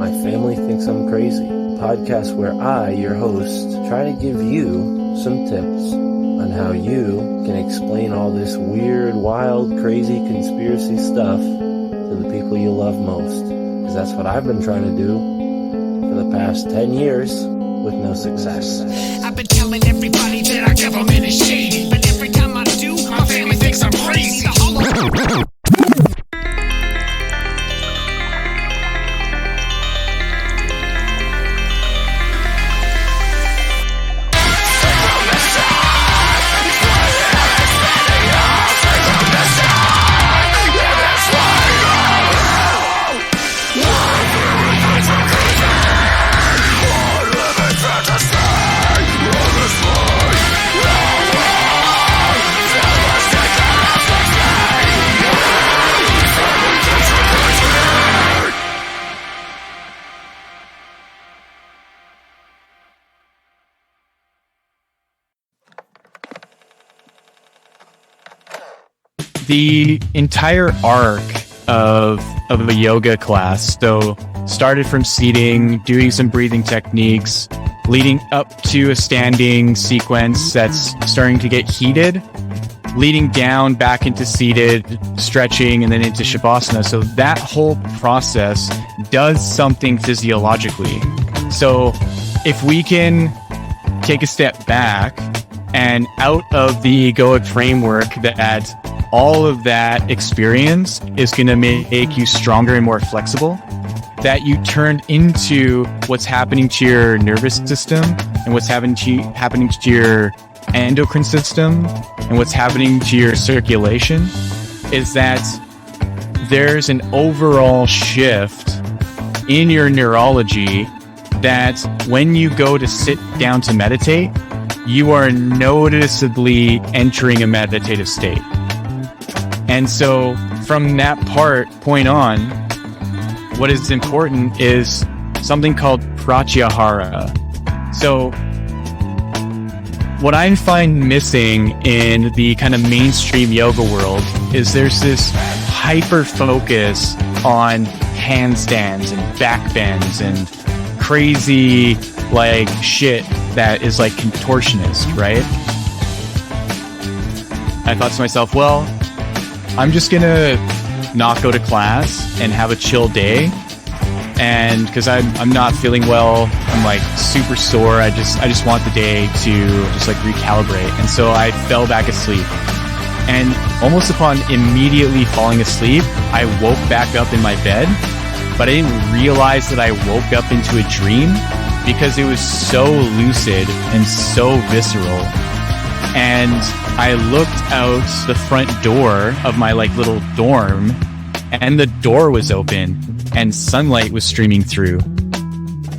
My family thinks I'm crazy. A podcast where I, your host, try to give you some tips on how you can explain all this weird, wild, crazy conspiracy stuff to the people you love most. Because that's what I've been trying to do for the past 10 years with no success. I've been telling everybody that our government is shady, but every time I do, my family thinks I'm crazy. The entire arc of a yoga class, so started from seating, doing some breathing techniques, leading up to a standing sequence that's starting to get heated, leading down back into seated, stretching, and then into Shavasana. So that whole process does something physiologically. So if we can take a step back and out of the egoic framework that all of that experience is going to make you stronger and more flexible, that you turn into what's happening to your nervous system and what's happening to your endocrine system and what's happening to your circulation, is that there's an overall shift in your neurology that when you go to sit down to meditate, you are noticeably entering a meditative state. And so from that point on, what is important is something called pratyahara. So what I find missing in the kind of mainstream yoga world is there's this hyper focus on handstands and back bends and crazy like shit that is like contortionist, right? I thought to myself, well, I'm just gonna not go to class and have a chill day, and because I'm not feeling well, I'm like super sore. I just want the day to just like recalibrate, and so I fell back asleep. And almost upon immediately falling asleep, I woke back up in my bed, but I didn't realize that I woke up into a dream because it was so lucid and so visceral. And I looked out the front door of my like little dorm, and the door was open and sunlight was streaming through.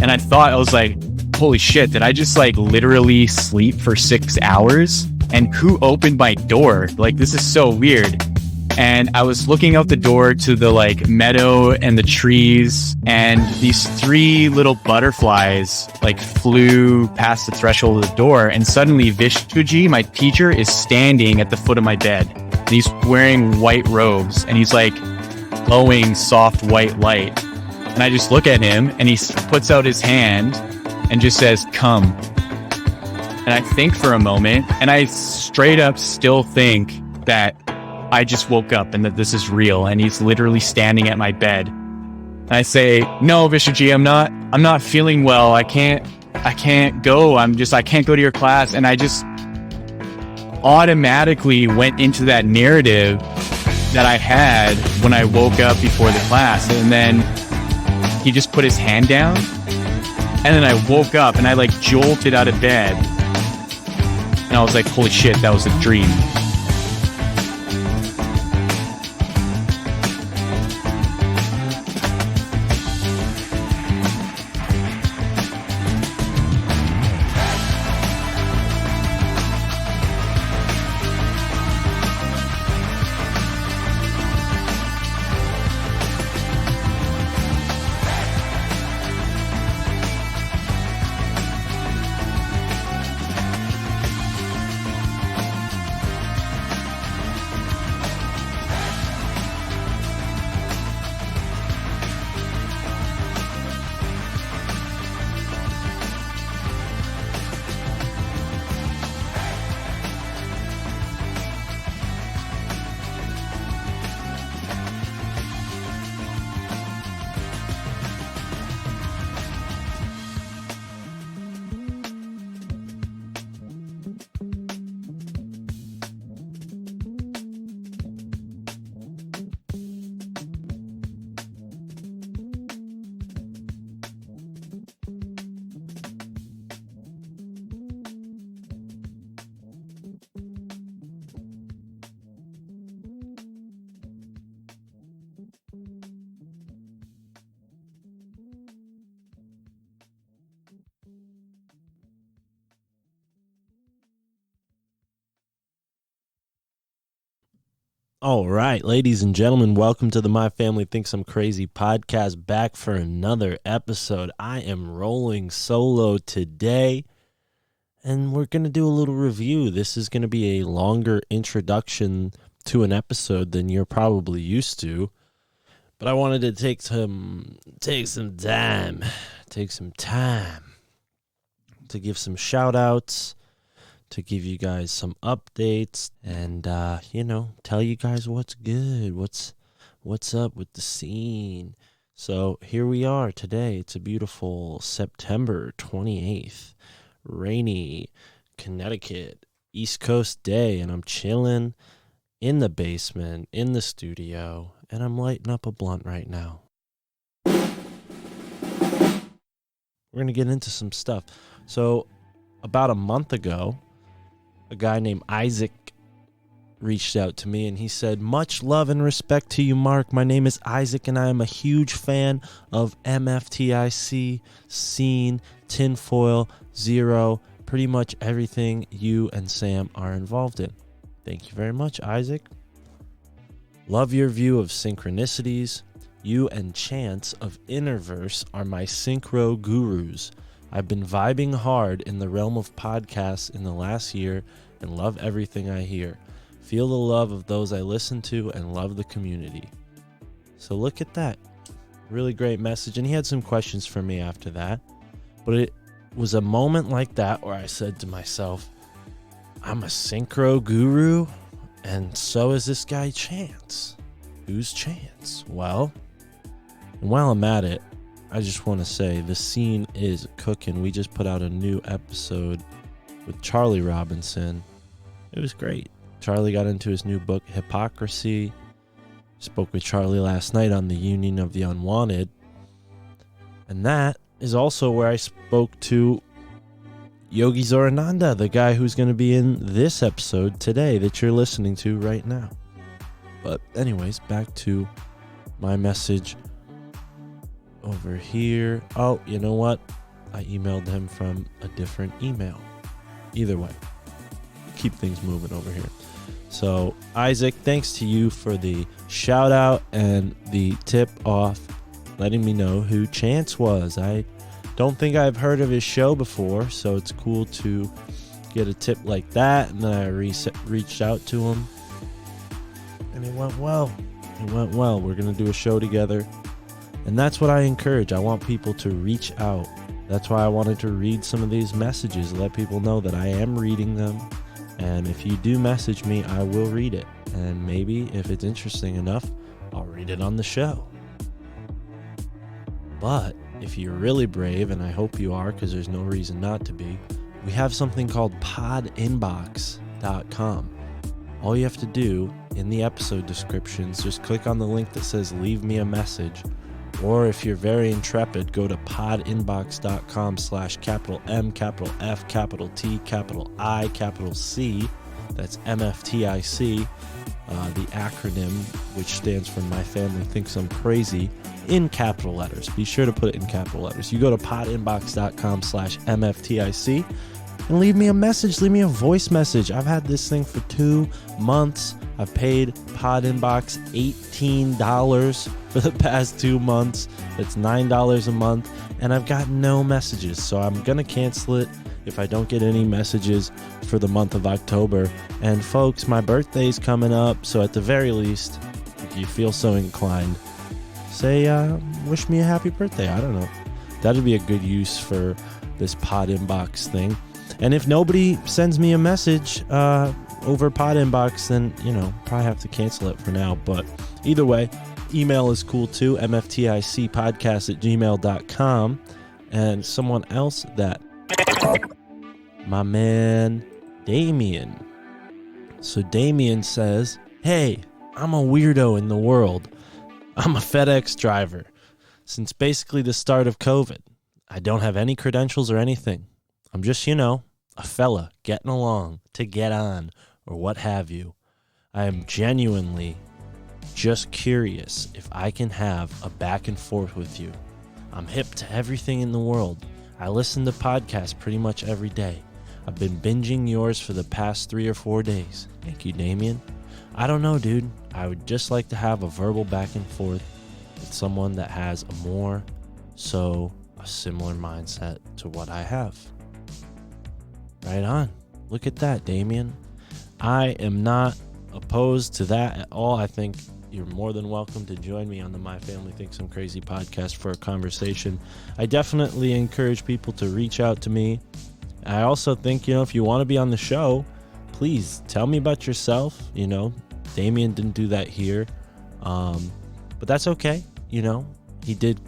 And I was like, holy shit, did I just like literally sleep for 6 hours? And who opened my door? Like, this is so weird. And I was looking out the door to the like meadow and the trees, and these 3 little butterflies like flew past the threshold of the door, and suddenly Vishnuji, my teacher, is standing at the foot of my bed. And he's wearing white robes, and he's like glowing soft white light. And I just look at him, and he puts out his hand and just says, "Come." And I think for a moment, and I straight up still think that I just woke up and that this is real, and he's literally standing at my bed. And I say, "No, Vishnuji, I'm not feeling well. I can't go. I can't go to your class." And I just automatically went into that narrative that I had when I woke up before the class. And then he just put his hand down, and then I woke up and I like jolted out of bed, and I was like, holy shit, that was a dream. All right, ladies and gentlemen, welcome to the My Family Thinks I'm Crazy podcast, back for another episode. I am rolling solo today, and we're going to do a little review. This is going to be a longer introduction to an episode than you're probably used to, but I wanted to take some time to give some shout outs, to give you guys some updates, and tell you guys what's good, what's up with the scene. So here we are today. It's a beautiful September 28th, rainy Connecticut East Coast day, and I'm chilling in the basement, in the studio, and I'm lighting up a blunt right now. We're going to get into some stuff. So about a month ago, a guy named Isaac reached out to me, and he said, "Much love and respect to you, Mark. My name is Isaac, and I am a huge fan of MFTIC, Scene, Tinfoil, Zero, pretty much everything you and Sam are involved in." Thank you very much, Isaac. Love your view of synchronicities. You and Chance of Innerverse are my synchro gurus. I've been vibing hard in the realm of podcasts in the last year and love everything I hear. Feel the love of those I listen to and love the community. So look at that. Really great message. And he had some questions for me after that. But it was a moment like that where I said to myself, I'm a synchro guru, and so is this guy Chance. Who's Chance? Well, and while I'm at it, I just want to say the scene is cooking. We just put out a new episode with Charlie Robinson. It was great. Charlie got into his new book, Hypocrisy. Spoke with Charlie last night on the Union of the Unwanted. And that is also where I spoke to Yogi Zorananda, the guy who's going to be in this episode today that you're listening to right now. But anyways, back to my message over here. Oh, you know what? I emailed him from a different email. Either way, keep things moving over here. So, Isaac, thanks to you for the shout out and the tip off, letting me know who Chance was. I don't think I've heard of his show before, so it's cool to get a tip like that. And then I reached out to him, and it went well. We're going to do a show together. And that's what I encourage. I want people to reach out. That's why I wanted to read some of these messages, let people know that I am reading them. And if you do message me, I will read it. And maybe if it's interesting enough, I'll read it on the show. But if you're really brave, and I hope you are because there's no reason not to be, we have something called podinbox.com. All you have to do in the episode descriptions, just click on the link that says leave me a message. Or if you're very intrepid, go to podinbox.com/M, capital F, capital T, capital I, capital C. That's MFTIC, the acronym, which stands for My Family Thinks I'm Crazy, in capital letters. Be sure to put it in capital letters. You go to podinbox.com/MFTIC and leave me a message. Leave me a voice message. I've had this thing for 2 months. I've paid Podinbox $18 for the past 2 months. It's $9 a month, and I've got no messages. So I'm going to cancel it if I don't get any messages for the month of October. And folks, my birthday's coming up, so at the very least, if you feel so inclined, say, wish me a happy birthday. I don't know. That'd be a good use for this Podinbox thing. And if nobody sends me a message over Podinbox, then, probably have to cancel it for now. But either way, email is cool too, mfticpodcast@gmail.com. And someone else that, my man, Damien. So Damien says, hey, I'm a weirdo in the world. I'm a FedEx driver. Since basically the start of COVID, I don't have any credentials or anything. I'm just, a fella getting along to get on or what have you. I am genuinely just curious if I can have a back and forth with you. I'm hip to everything in the world. I listen to podcasts pretty much every day. I've been binging yours for the past 3 or 4 days. Thank you, Damien. I don't know, dude. I would just like to have a verbal back and forth with someone that has a similar mindset to what I have. Right on. Look at that, Damien. I am not opposed to that at all. I think you're more than welcome to join me on the My Family Thinks I'm Crazy podcast for a conversation. I definitely encourage people to reach out to me. I also think, if you want to be on the show, please tell me about yourself. Damien didn't do that here. But that's okay. He did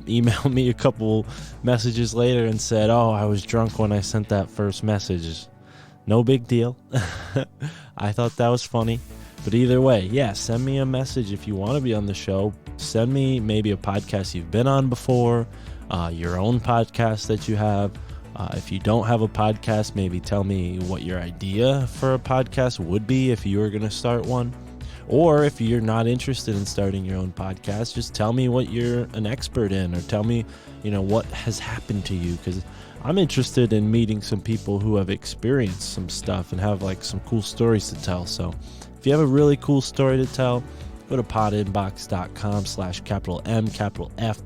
email me a couple messages later and said, I was drunk when I sent that first message. No big deal. I thought that was funny. But either way, send me a message if you want to be on the show. Send me maybe a podcast you've been on before, your own podcast that you have. If you don't have a podcast, maybe tell me what your idea for a podcast would be if you were going to start one. Or if you're not interested in starting your own podcast, just tell me what you're an expert in, or tell me, what has happened to you, because I'm interested in meeting some people who have experienced some stuff and have some cool stories to tell. So if you have a really cool story to tell, go to podinbox.com/M, F,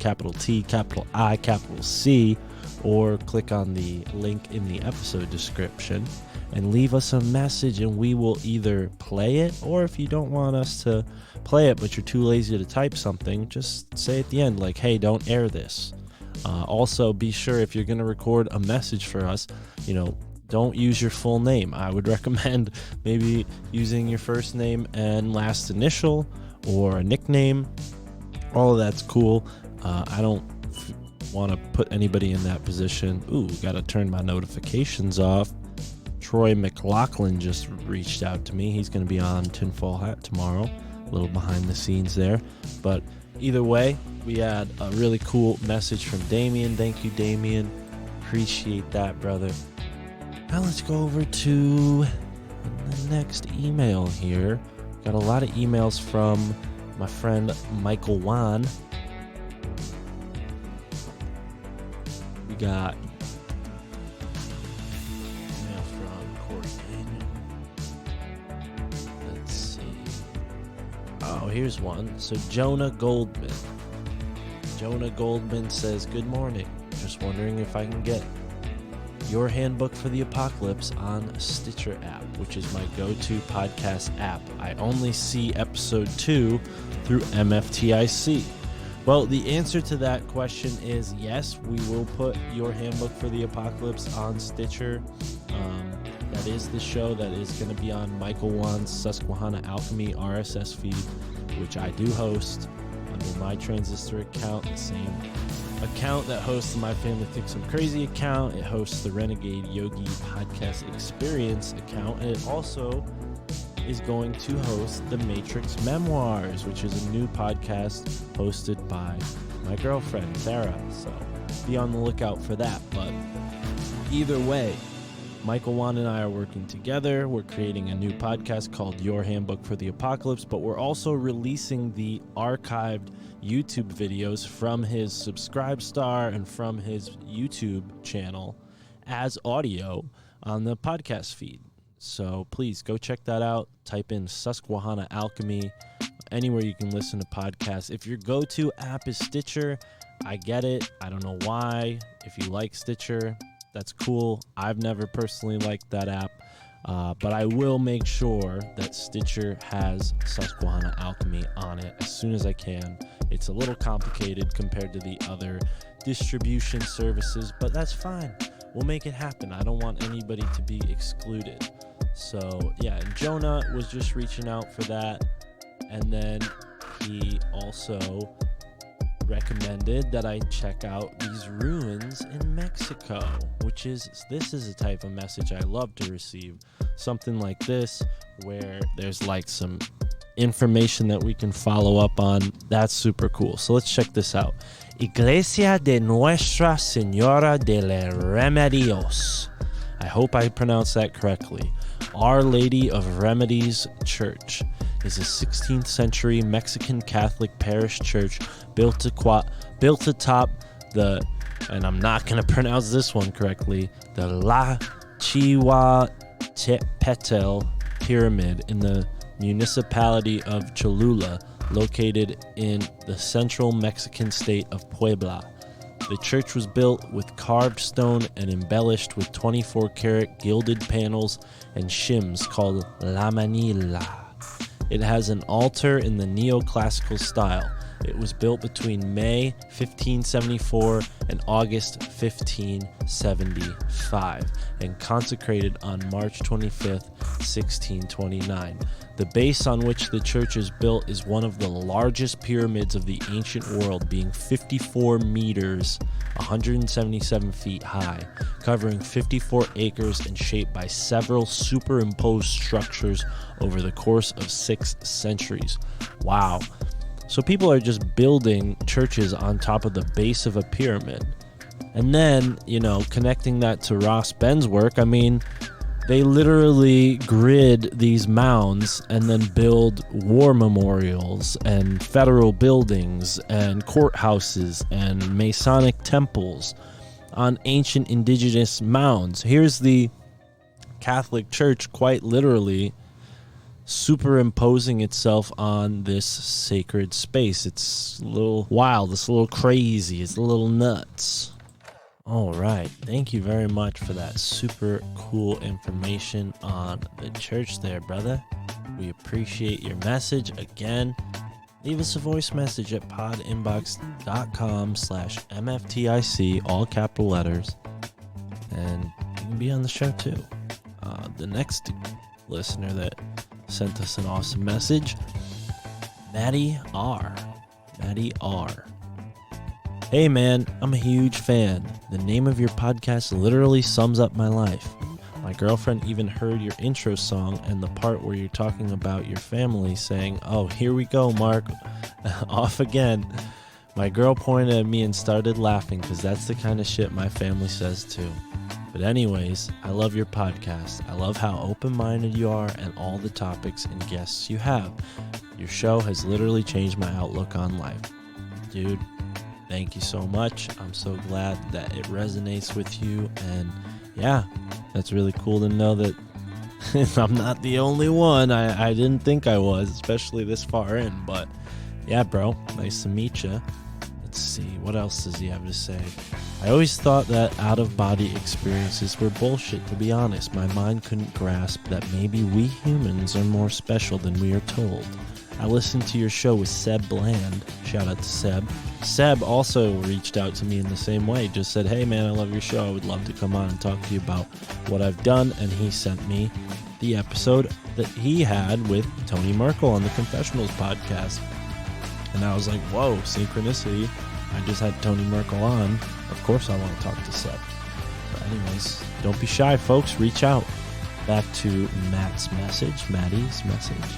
T, or click on the link in the episode description and leave us a message, and we will either play it, or if you don't want us to play it but you're too lazy to type something, just say at the end, hey, don't air this. Also, be sure if you're going to record a message for us, don't use your full name. I would recommend maybe using your first name and last initial, or a nickname. All of that's cool. I don't want to put anybody in that position. Got to turn my notifications off. Troy McLaughlin just reached out to me. He's going to be on Tinfoil Hat tomorrow. A little behind the scenes there. But either way, we had a really cool message from Damien. Thank you, Damien. Appreciate that, brother. Now let's go over to the next email here. Got a lot of emails from my friend Michael Wan. We got email from Corey Daniel. Let's see. Here's one. So Jonah Goldman. Jonah Goldman says, "Good morning. Just wondering if I can get your handbook for the apocalypse on Stitcher app, which is my go-to podcast app. I only see episode 2 through MFTIC." Well, the answer to that question is yes, we will put your handbook for the apocalypse on Stitcher. That is the show that is going to be on Michael Wan's Susquehanna Alchemy RSS feed, which I do host under my Transistor account, the same account that hosts the My Family Thinks I'm Crazy account. It hosts the Renegade Yogi podcast experience account, and it also is going to host the Matrix Memoirs, which is a new podcast hosted by my girlfriend Sarah. So be on the lookout for that. But either way, Michael Wan and I are working together. We're creating a new podcast called Your Handbook for the Apocalypse, but we're also releasing the archived YouTube videos from his Subscribestar and from his YouTube channel as audio on the podcast feed. So please go check that out. Type in Susquehanna Alchemy anywhere you can listen to podcasts. If your go-to app is Stitcher, I get it. I don't know why. If you like Stitcher, that's cool. I've never personally liked that app, but I will make sure that Stitcher has Susquehanna Alchemy on it as soon as I can. It's a little complicated compared to the other distribution services, but that's fine. We'll make it happen. I don't want anybody to be excluded. So yeah, and Jonah was just reaching out for that, and then he also recommended that I check out these ruins in Mexico, this is a type of message I love to receive. Something like this, where there's some information that we can follow up on. That's super cool. So let's check this out. Iglesia de Nuestra Señora de los Remedios. I hope I pronounced that correctly. Our Lady of Remedies Church is a 16th century Mexican Catholic parish church built atop the, and I'm not going to pronounce this one correctly, the La Chihuahua Pyramid in the municipality of Cholula, located in the central Mexican state of Puebla. The church was built with carved stone and embellished with 24-karat gilded panels and shims called La Manila. It has an altar in the neoclassical style. It was built between May 1574 and August 1575 and consecrated on March 25th, 1629. The base on which the church is built is one of the largest pyramids of the ancient world, being 54 meters, 177 feet high, covering 54 acres and shaped by several superimposed structures over the course of 6 centuries. Wow. So people are just building churches on top of the base of a pyramid. And then, connecting that to Ross Ben's work, I mean, they literally grid these mounds and then build war memorials and federal buildings and courthouses and Masonic temples on ancient indigenous mounds. Here's the Catholic Church quite literally superimposing itself on this sacred space. It's a little wild, it's a little crazy, it's a little nuts. All right, thank you very much for that super cool information on the church there, brother. We appreciate your message. Again, leave us a voice message at podinbox.com/MFTIC, all capital letters, and you can be on the show too. The next listener that sent us an awesome message, Maddie R. Hey man, I'm a huge fan. The name of your podcast literally sums up my life. My girlfriend even heard your intro song and the part where you're talking about your family, saying, "Oh, here we go, Mark, off again." My girl pointed at me and started laughing because that's the kind of shit my family says too. But anyways, I love your podcast. I love how open-minded you are and all the topics and guests you have. Your show has literally changed my outlook on life. Dude, thank you so much. I'm so glad that it resonates with you. And yeah, that's really cool to know that I'm not the only one. I didn't think I was, especially this far in. But yeah, bro, nice to meet you. Let's see, what else does he have to say? I always thought that out-of-body experiences were bullshit, to be honest. My mind couldn't grasp that maybe we humans are more special than we are told. I listened to your show with Seb Bland. Shout out to Seb. Seb also reached out to me in the same way. Just said, "Hey man, I love your show. I would love to come on and talk to you about what I've done." And he sent me the episode that he had with Tony Merkel on the Confessionals podcast. And I was like, whoa, synchronicity. I just had Tony Merkel on. Of course I want to talk to Seb. But anyways, don't be shy, folks. Reach out. Back to Matt's message, Maddie's message.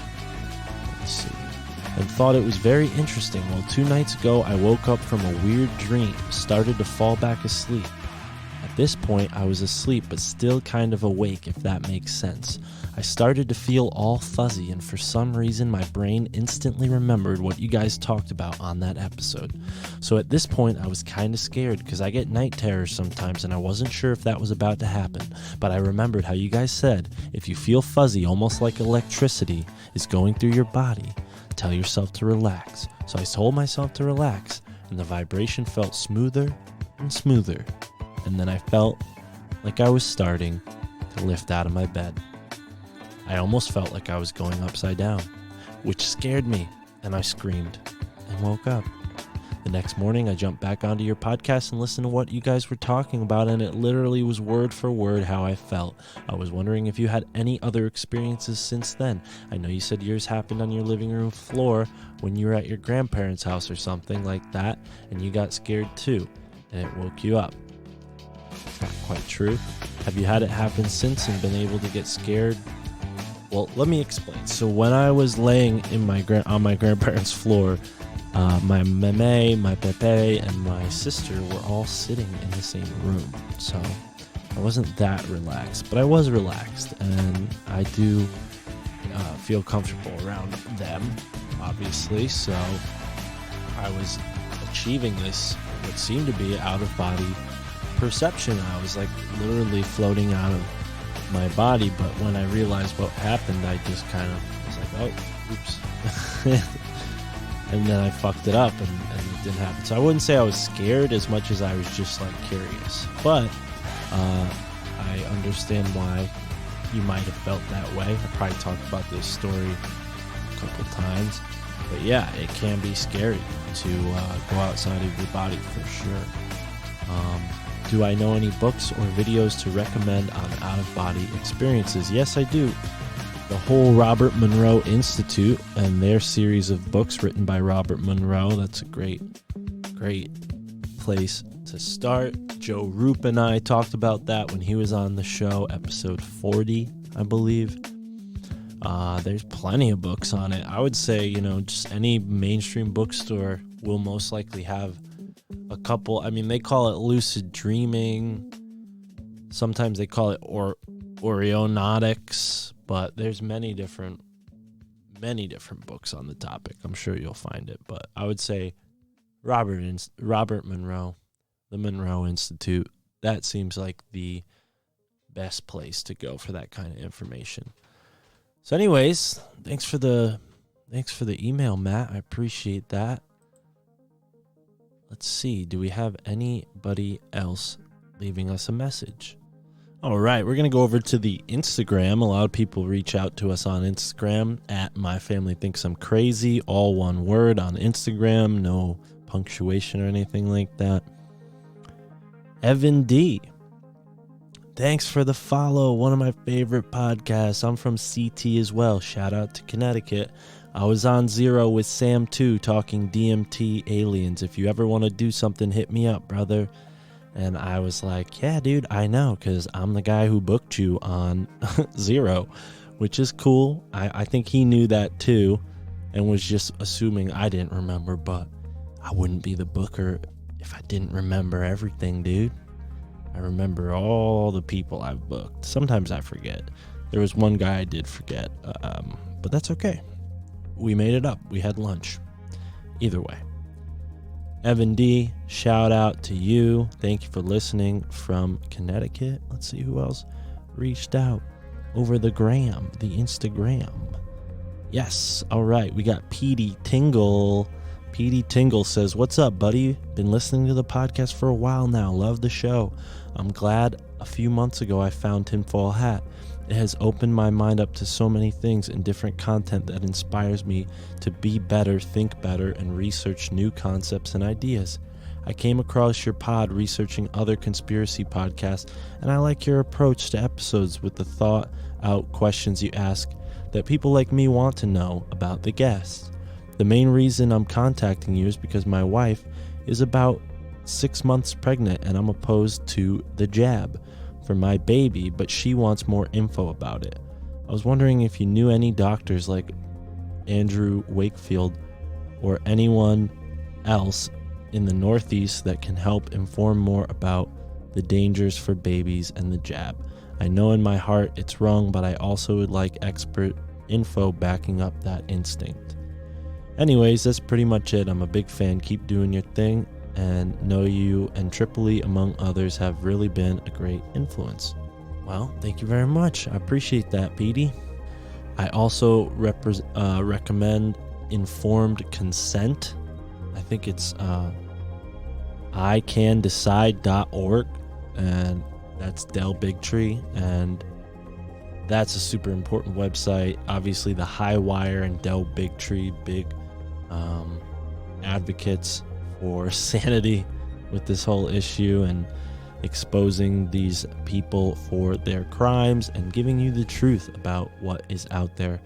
Let's see. And thought it was very interesting. Well, 2 nights ago, I woke up from a weird dream, started to fall back asleep. At this point, I was asleep, but still kind of awake, if that makes sense. I started to feel all fuzzy, and for some reason, my brain instantly remembered what you guys talked about on that episode. So at this point, I was kind of scared, because I get night terrors sometimes, and I wasn't sure if that was about to happen. But I remembered how you guys said, if you feel fuzzy, almost like electricity is going through your body, tell yourself to relax. So I told myself to relax, and the vibration felt smoother and smoother. And then I felt like I was starting to lift out of my bed. I almost felt like I was going upside down, which scared me, and I screamed and woke up. The next morning, I jumped back onto your podcast and listened to what you guys were talking about, and it literally was word for word how I felt. I was wondering if you had any other experiences since then. I know you said yours happened on your living room floor when you were at your grandparents' house or something like that, and you got scared too, and it woke you up. Not quite true. Have you had it happen since and been able to get scared? Well, let me explain. So when I was laying in on my grandparents' floor, my meme, my pepe, and my sister were all sitting in the same room. So I wasn't that relaxed, but I was relaxed, and I do feel comfortable around them, obviously. So I was achieving this, what seemed to be out-of-body perception. I was like literally floating out of my body, but when I realized what happened, I just kind of was like, oh, oops. And then I fucked it up and it didn't happen. So I wouldn't say I was scared as much as I was just like curious. But I understand why you might have felt that way. I probably talked about this story a couple times. But yeah, it can be scary to go outside of your body for sure. Do I know any books or videos to recommend on out-of-body experiences? Yes, I do. The whole Robert Monroe Institute and their series of books written by Robert Monroe. That's a great place to start. Joe Roop and I talked about that when he was on the show, episode 40, I believe. There's plenty of books on it. I would say, just any mainstream bookstore will most likely have a couple. I mean, they call it lucid dreaming. Sometimes they call it Orionautics, but there's many different books on the topic. I'm sure you'll find it, but I would say Robert Monroe, the Monroe Institute, that seems like the best place to go for that kind of information. So anyways, thanks for the email, Matt. I appreciate that. Let's see. Do we have anybody else leaving us a message? All right, we're going to go over to the Instagram. A lot of people reach out to us on Instagram at My Family Thinks I'm Crazy, all one word on Instagram, no punctuation or anything like that. Evan D. Thanks for the follow. One of my favorite podcasts. I'm from CT as well. Shout out to Connecticut. I was on Zero with Sam too, talking DMT aliens. If you ever want to do something, hit me up, brother. And I was like, yeah, dude, I know, because I'm the guy who booked you on Zero, which is cool. I think he knew that too and was just assuming I didn't remember, but I wouldn't be the booker if I didn't remember everything, dude. I remember all the people I've booked. Sometimes I forget. There was one guy I did forget, but that's okay. We made it up. We had lunch. Either way. Evan D., shout out to you. Thank you for listening from Connecticut. Let's see who else reached out over the Instagram. Yes. All right. We got Petey Tingle. Petey Tingle says, what's up, buddy? Been listening to the podcast for a while now. Love the show. I'm glad a few months ago I found Tinfoil Hat. It has opened my mind up to so many things and different content that inspires me to be better, think better, and research new concepts and ideas. I came across your pod researching other conspiracy podcasts, and I like your approach to episodes with the thought-out questions you ask that people like me want to know about the guests. The main reason I'm contacting you is because my wife is about 6 months pregnant, and I'm opposed to the jab for my baby, but she wants more info about it. I was wondering if you knew any doctors like Andrew Wakefield or anyone else in the Northeast that can help inform more about the dangers for babies and the jab. I know in my heart it's wrong, but I also would like expert info backing up that instinct. Anyways, that's pretty much it. I'm a big fan. Keep doing your thing, and know you and Tripoli, among others, have really been a great influence. Well, thank you very much. I appreciate that, Petey. I also recommend Informed Consent. I think it's ICanDecide.org, and that's Del Bigtree, and that's a super important website. Obviously, the High Wire and Del Bigtree, big advocates for sanity with this whole issue and exposing these people for their crimes and giving you the truth about what is out there.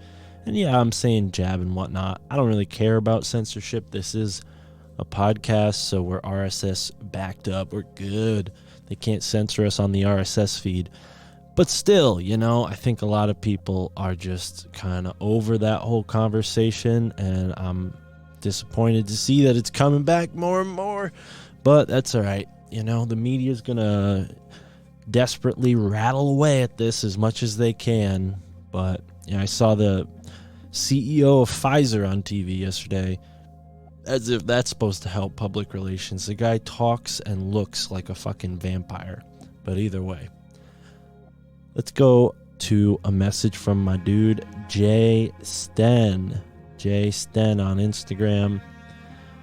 And yeah, I'm saying jab and whatnot. I don't really care about censorship. This is a podcast, so we're RSS backed up. We're good. They can't censor us on the RSS feed. But still, I think a lot of people are just kind of over that whole conversation, and I'm disappointed to see that it's coming back more and more. But that's all right. The media's going to desperately rattle away at this as much as they can. But I saw the CEO of Pfizer on TV yesterday, as if that's supposed to help public relations. The guy talks and looks like a fucking vampire. But either way. Let's go to a message from my dude, Jay Sten. Jay Sten on Instagram.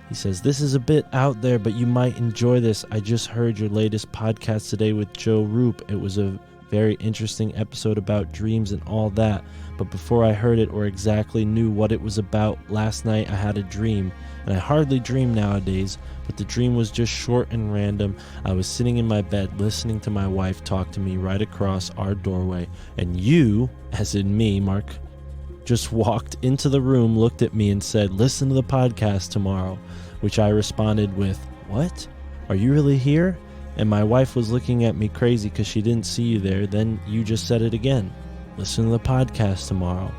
He says, "This is a bit out there, but you might enjoy this. I just heard your latest podcast today with Joe Roop. It was a very interesting episode about dreams and all that. But before I heard it or exactly knew what it was about, last night I had a dream. And I hardly dream nowadays, but the dream was just short and random. I was sitting in my bed listening to my wife talk to me right across our doorway. And you, as in me, Mark, just walked into the room, looked at me and said, 'Listen to the podcast tomorrow,' which I responded with, 'What? Are you really here?' And my wife was looking at me crazy because she didn't see you there. Then you just said it again. 'Listen to the podcast tomorrow.'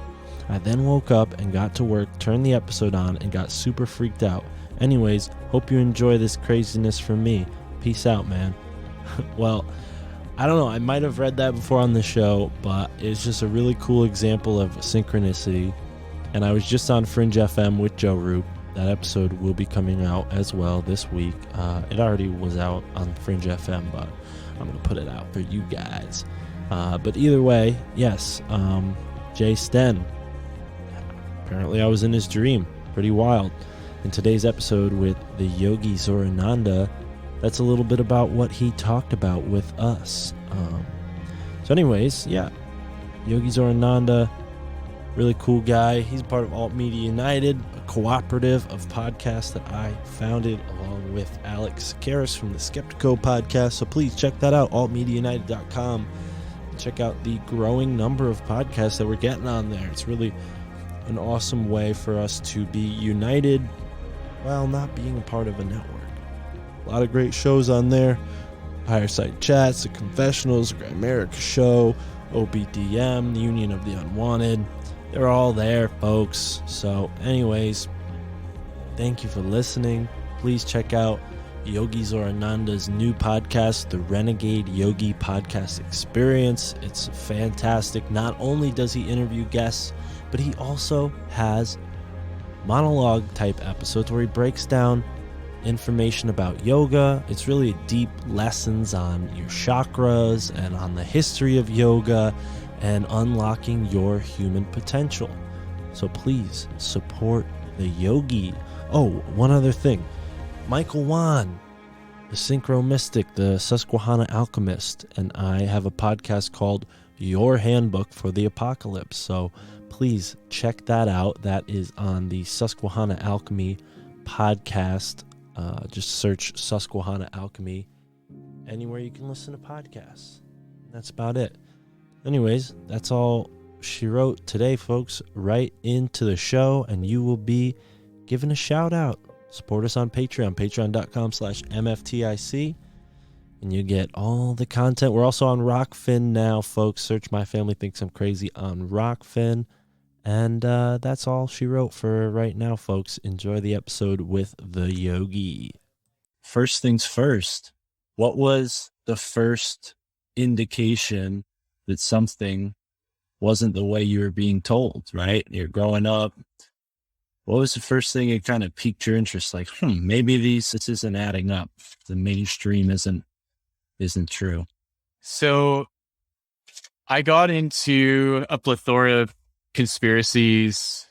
I then woke up and got to work, turned the episode on, and got super freaked out. Anyways, hope you enjoy this craziness from me. Peace out, man." Well, I don't know. I might have read that before on the show, but it's just a really cool example of synchronicity. And I was just on Fringe FM with Joe Roop. That episode will be coming out as well this week. It already was out on Fringe FM, but I'm going to put it out for you guys. But either way, yes, Jay Sten. Apparently I was in his dream. Pretty wild. In today's episode with the Yogi Zorananda, that's a little bit about what he talked about with us. So anyways, yeah, Yogi Zorananda, really cool guy. He's part of Alt Media United, a cooperative of podcasts that I founded along with Alex Karras from the Skeptico podcast. So please check that out, altmediaunited.com. Check out the growing number of podcasts that we're getting on there. It's really an awesome way for us to be united while not being a part of a network. A lot of great shows on there. Fireside Chats, The Confessionals, The Grimerica Show, OBDM, the Union of the Unwanted. They're all there, folks. So anyways, thank you for listening. Please check out Yogi Zorananda's new podcast, the Renegade Yogi Podcast Experience. It's fantastic. Not only does he interview guests, but he also has monologue type episodes where he breaks down information about yoga. It's really deep lessons on your chakras and on the history of yoga and unlocking your human potential. So please support the Yogi. Oh, one other thing. Michael Wan, the Synchro Mystic, the Susquehanna Alchemist, and I have a podcast called Your Handbook for the Apocalypse. So please check that out. That is on the Susquehanna Alchemy podcast. Just search Susquehanna Alchemy anywhere you can listen to podcasts. That's about it. Anyways, that's all she wrote today, folks. Right into the show, and you will be given a shout out. Support us on Patreon, patreon.com/MFTIC, and you get all the content. We're also on Rockfin now, folks. Search My Family Thinks I'm Crazy on Rockfin. And that's all she wrote for right now, folks. Enjoy the episode with the Yogi. First things first, what was the first indication that something wasn't the way you were being told, right? You're growing up. What was the first thing that kind of piqued your interest? Like, maybe this isn't adding up. The mainstream isn't true. So I got into a plethora of conspiracies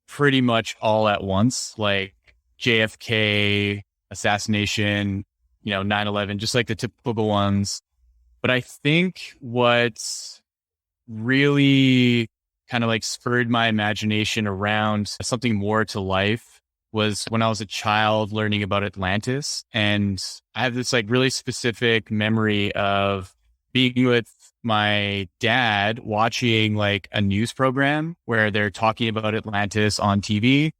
pretty much all at once, like JFK, assassination, 9/11, just like the typical ones. But I think what really kind of like spurred my imagination around something more to life was when I was a child learning about Atlantis. And I have this like really specific memory of being with my dad watching like a news program where they're talking about Atlantis on TV.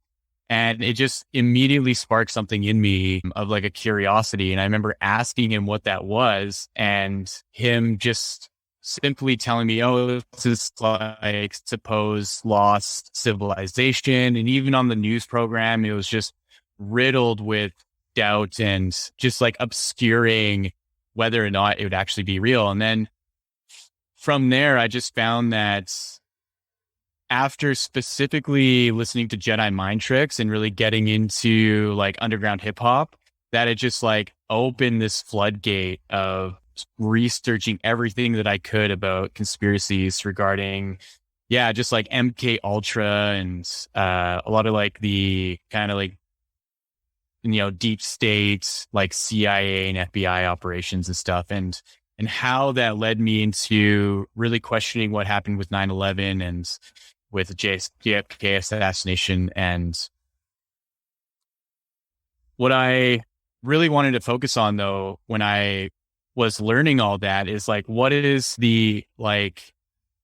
And it just immediately sparked something in me of like a curiosity. And I remember asking him what that was and him just simply telling me, oh, this is like supposed lost civilization. And even on the news program, it was just riddled with doubt and just like obscuring whether or not it would actually be real. And then from there, I just found that after specifically listening to Jedi Mind Tricks and really getting into like underground hip hop, that it just like opened this floodgate of researching everything that I could about conspiracies regarding, just like MK Ultra and a lot of like the kind of like, deep state, like CIA and FBI operations and stuff. And how that led me into really questioning what happened with 9/11 and with the JFK assassination. And what I really wanted to focus on, though, when I was learning all that is like, what is the like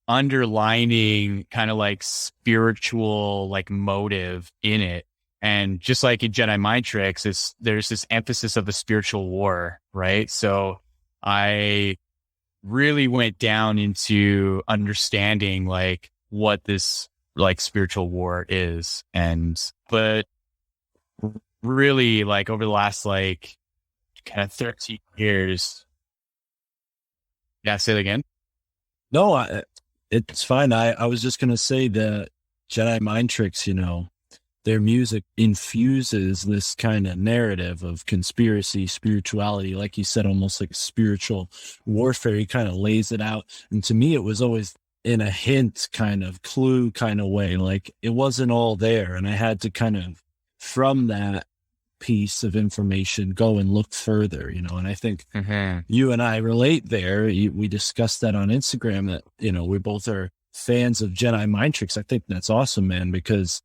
underlining kind of like spiritual like motive in it? And just like in Jedi Mind Tricks, there's this emphasis of the spiritual war, right? So I really went down into understanding like what this like spiritual war is. But really like over the last like kind of 13 years. Yeah, say it again. No, it's fine. I was just going to say the Jedi Mind Tricks, their music infuses this kind of narrative of conspiracy, spirituality, like you said, almost like spiritual warfare. He kind of lays it out. And to me, it was always in a hint kind of clue kind of way. Like it wasn't all there. And I had to kind of, from that piece of information, go and look further, and I think you and I relate there. We discussed that on Instagram that, we both are fans of Jedi Mind Tricks. I think that's awesome, man, because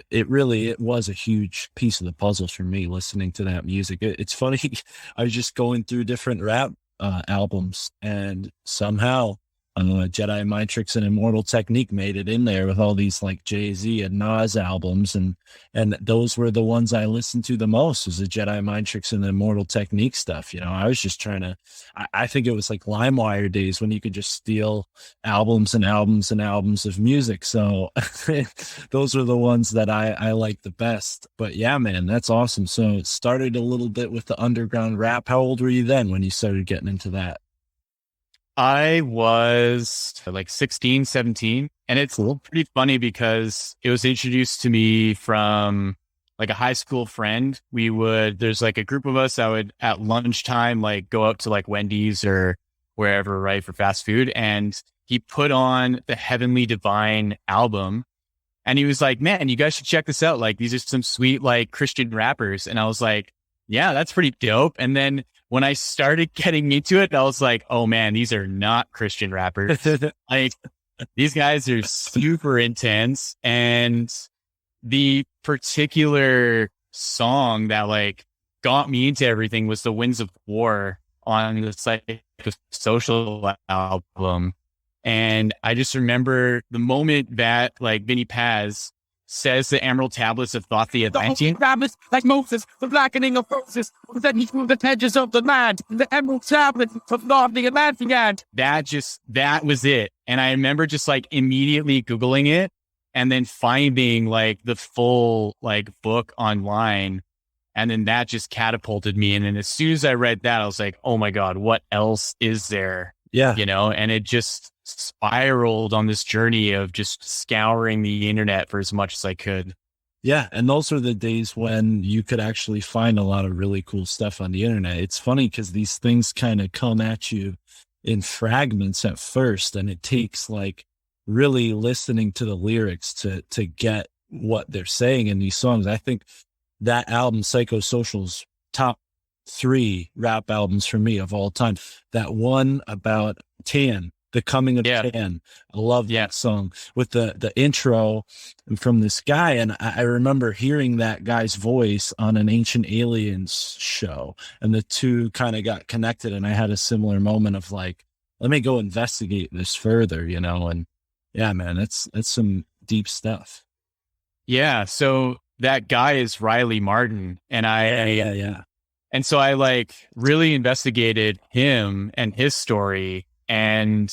it was a huge piece of the puzzle for me listening to that music. It's funny. I was just going through different rap albums and somehow Jedi Mind Tricks and Immortal Technique made it in there with all these like Jay-Z and Nas albums. And those were the ones I listened to the most, was the Jedi Mind Tricks and the Immortal Technique stuff. I was just trying to, I think it was like LimeWire days when you could just steal albums and albums and albums of music. So those were the ones that I like the best. But yeah, man, that's awesome. So it started a little bit with the underground rap. How old were you then when you started getting into that? I was like 16, 17. And it's pretty funny because it was introduced to me from like a high school friend. There's like a group of us that would at lunchtime, like go out to like Wendy's or wherever, right, for fast food. And he put on the Heavenly Divine album. And he was like, man, you guys should check this out. Like, these are some sweet, like, Christian rappers. And I was like, yeah, that's pretty dope. And then when I started getting into it, I was like, oh man, these are not Christian rappers. Like, these guys are super intense. And the particular song that like got me into everything was the Winds of War on the Social album. And I just remember the moment that like Vinny Paz says the Emerald Tablets of Thoth the Atlantean. Tablets, like Moses, the blackening of roses, then he threw the edges of the land, the Emerald Tablets of Thoth the Atlantean. That was it. And I remember just like immediately Googling it and then finding like the full like book online. And then that just catapulted me. And then as soon as I read that, I was like, oh my God, what else is there? Yeah. And it just spiraled on this journey of just scouring the internet for as much as I could. Yeah. And those are the days when you could actually find a lot of really cool stuff on the internet. It's funny because these things kind of come at you in fragments at first, and it takes like really listening to the lyrics to get what they're saying in these songs. I think that album, Psychosocial's top 3 rap albums for me of all time. That one about Tan, the coming of Tan. I love that song with the intro from this guy. And I remember hearing that guy's voice on an Ancient Aliens show, and the two kind of got connected. And I had a similar moment of like, let me go investigate this further, and yeah, man, it's some deep stuff. Yeah. So that guy is Riley Martin. And And so I like really investigated him and his story, and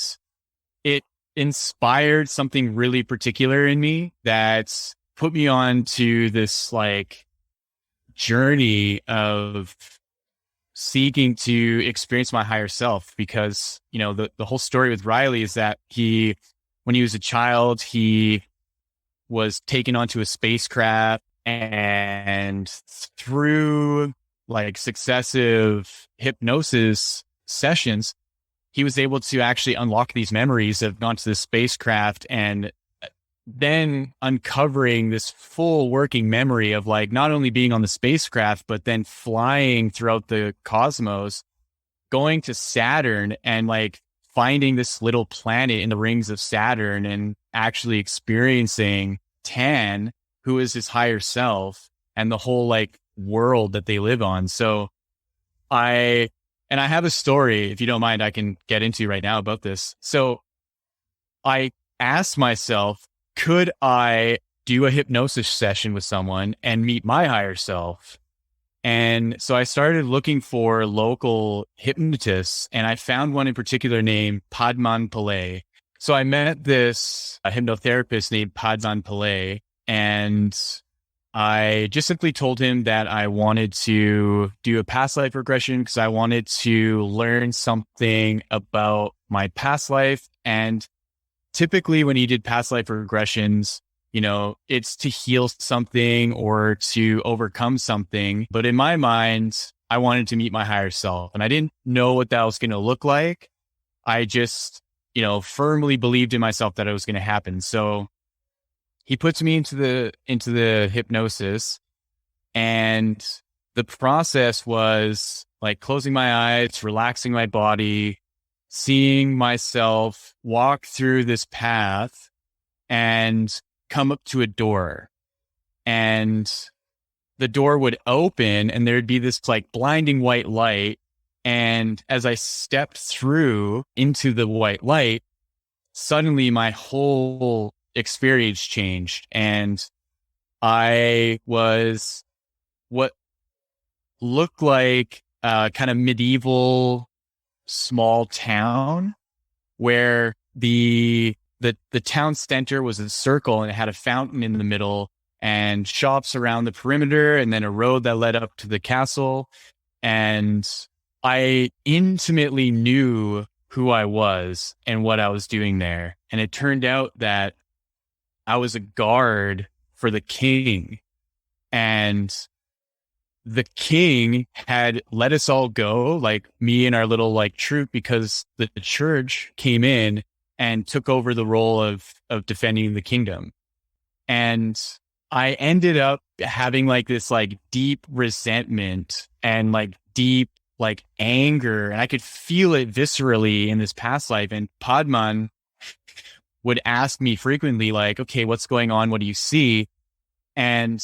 it inspired something really particular in me that put me on to this like journey of seeking to experience my higher self. Because, the whole story with Riley is that when he was a child, he was taken onto a spacecraft, and through like successive hypnosis sessions, he was able to actually unlock these memories of gone to the spacecraft and then uncovering this full working memory of like not only being on the spacecraft, but then flying throughout the cosmos, going to Saturn and like finding this little planet in the rings of Saturn and actually experiencing Tan, who is his higher self, and the whole like world that they live on. So I have a story, if you don't mind, I can get into right now about this. So I asked myself, could I do a hypnosis session with someone and meet my higher self? And so I started looking for local hypnotists, and I found one in particular named Padman Pillai. So I met this hypnotherapist named Padman Pillai, and I just simply told him that I wanted to do a past life regression because I wanted to learn something about my past life. And typically when he did past life regressions, you know, it's to heal something or to overcome something. But in my mind, I wanted to meet my higher self, and I didn't know what that was going to look like. I just, you know, firmly believed in myself that it was going to happen. So he puts me into the hypnosis, and the process was like closing my eyes, relaxing my body, seeing myself walk through this path and come up to a door, and the door would open and there'd be this like blinding white light. And as I stepped through into the white light, suddenly my whole experience changed, and I was what looked like a kind of medieval small town where the town center was a circle and it had a fountain in the middle and shops around the perimeter and then a road that led up to the castle. And I intimately knew who I was and what I was doing there. And it turned out that I was a guard for the king, and the king had let us all go, like me and our little like troop, because the church came in and took over the role of defending the kingdom. And I ended up having like this like deep resentment and like deep like anger, and I could feel it viscerally in this past life. And Padman would ask me frequently, like, okay, what's going on? What do you see? And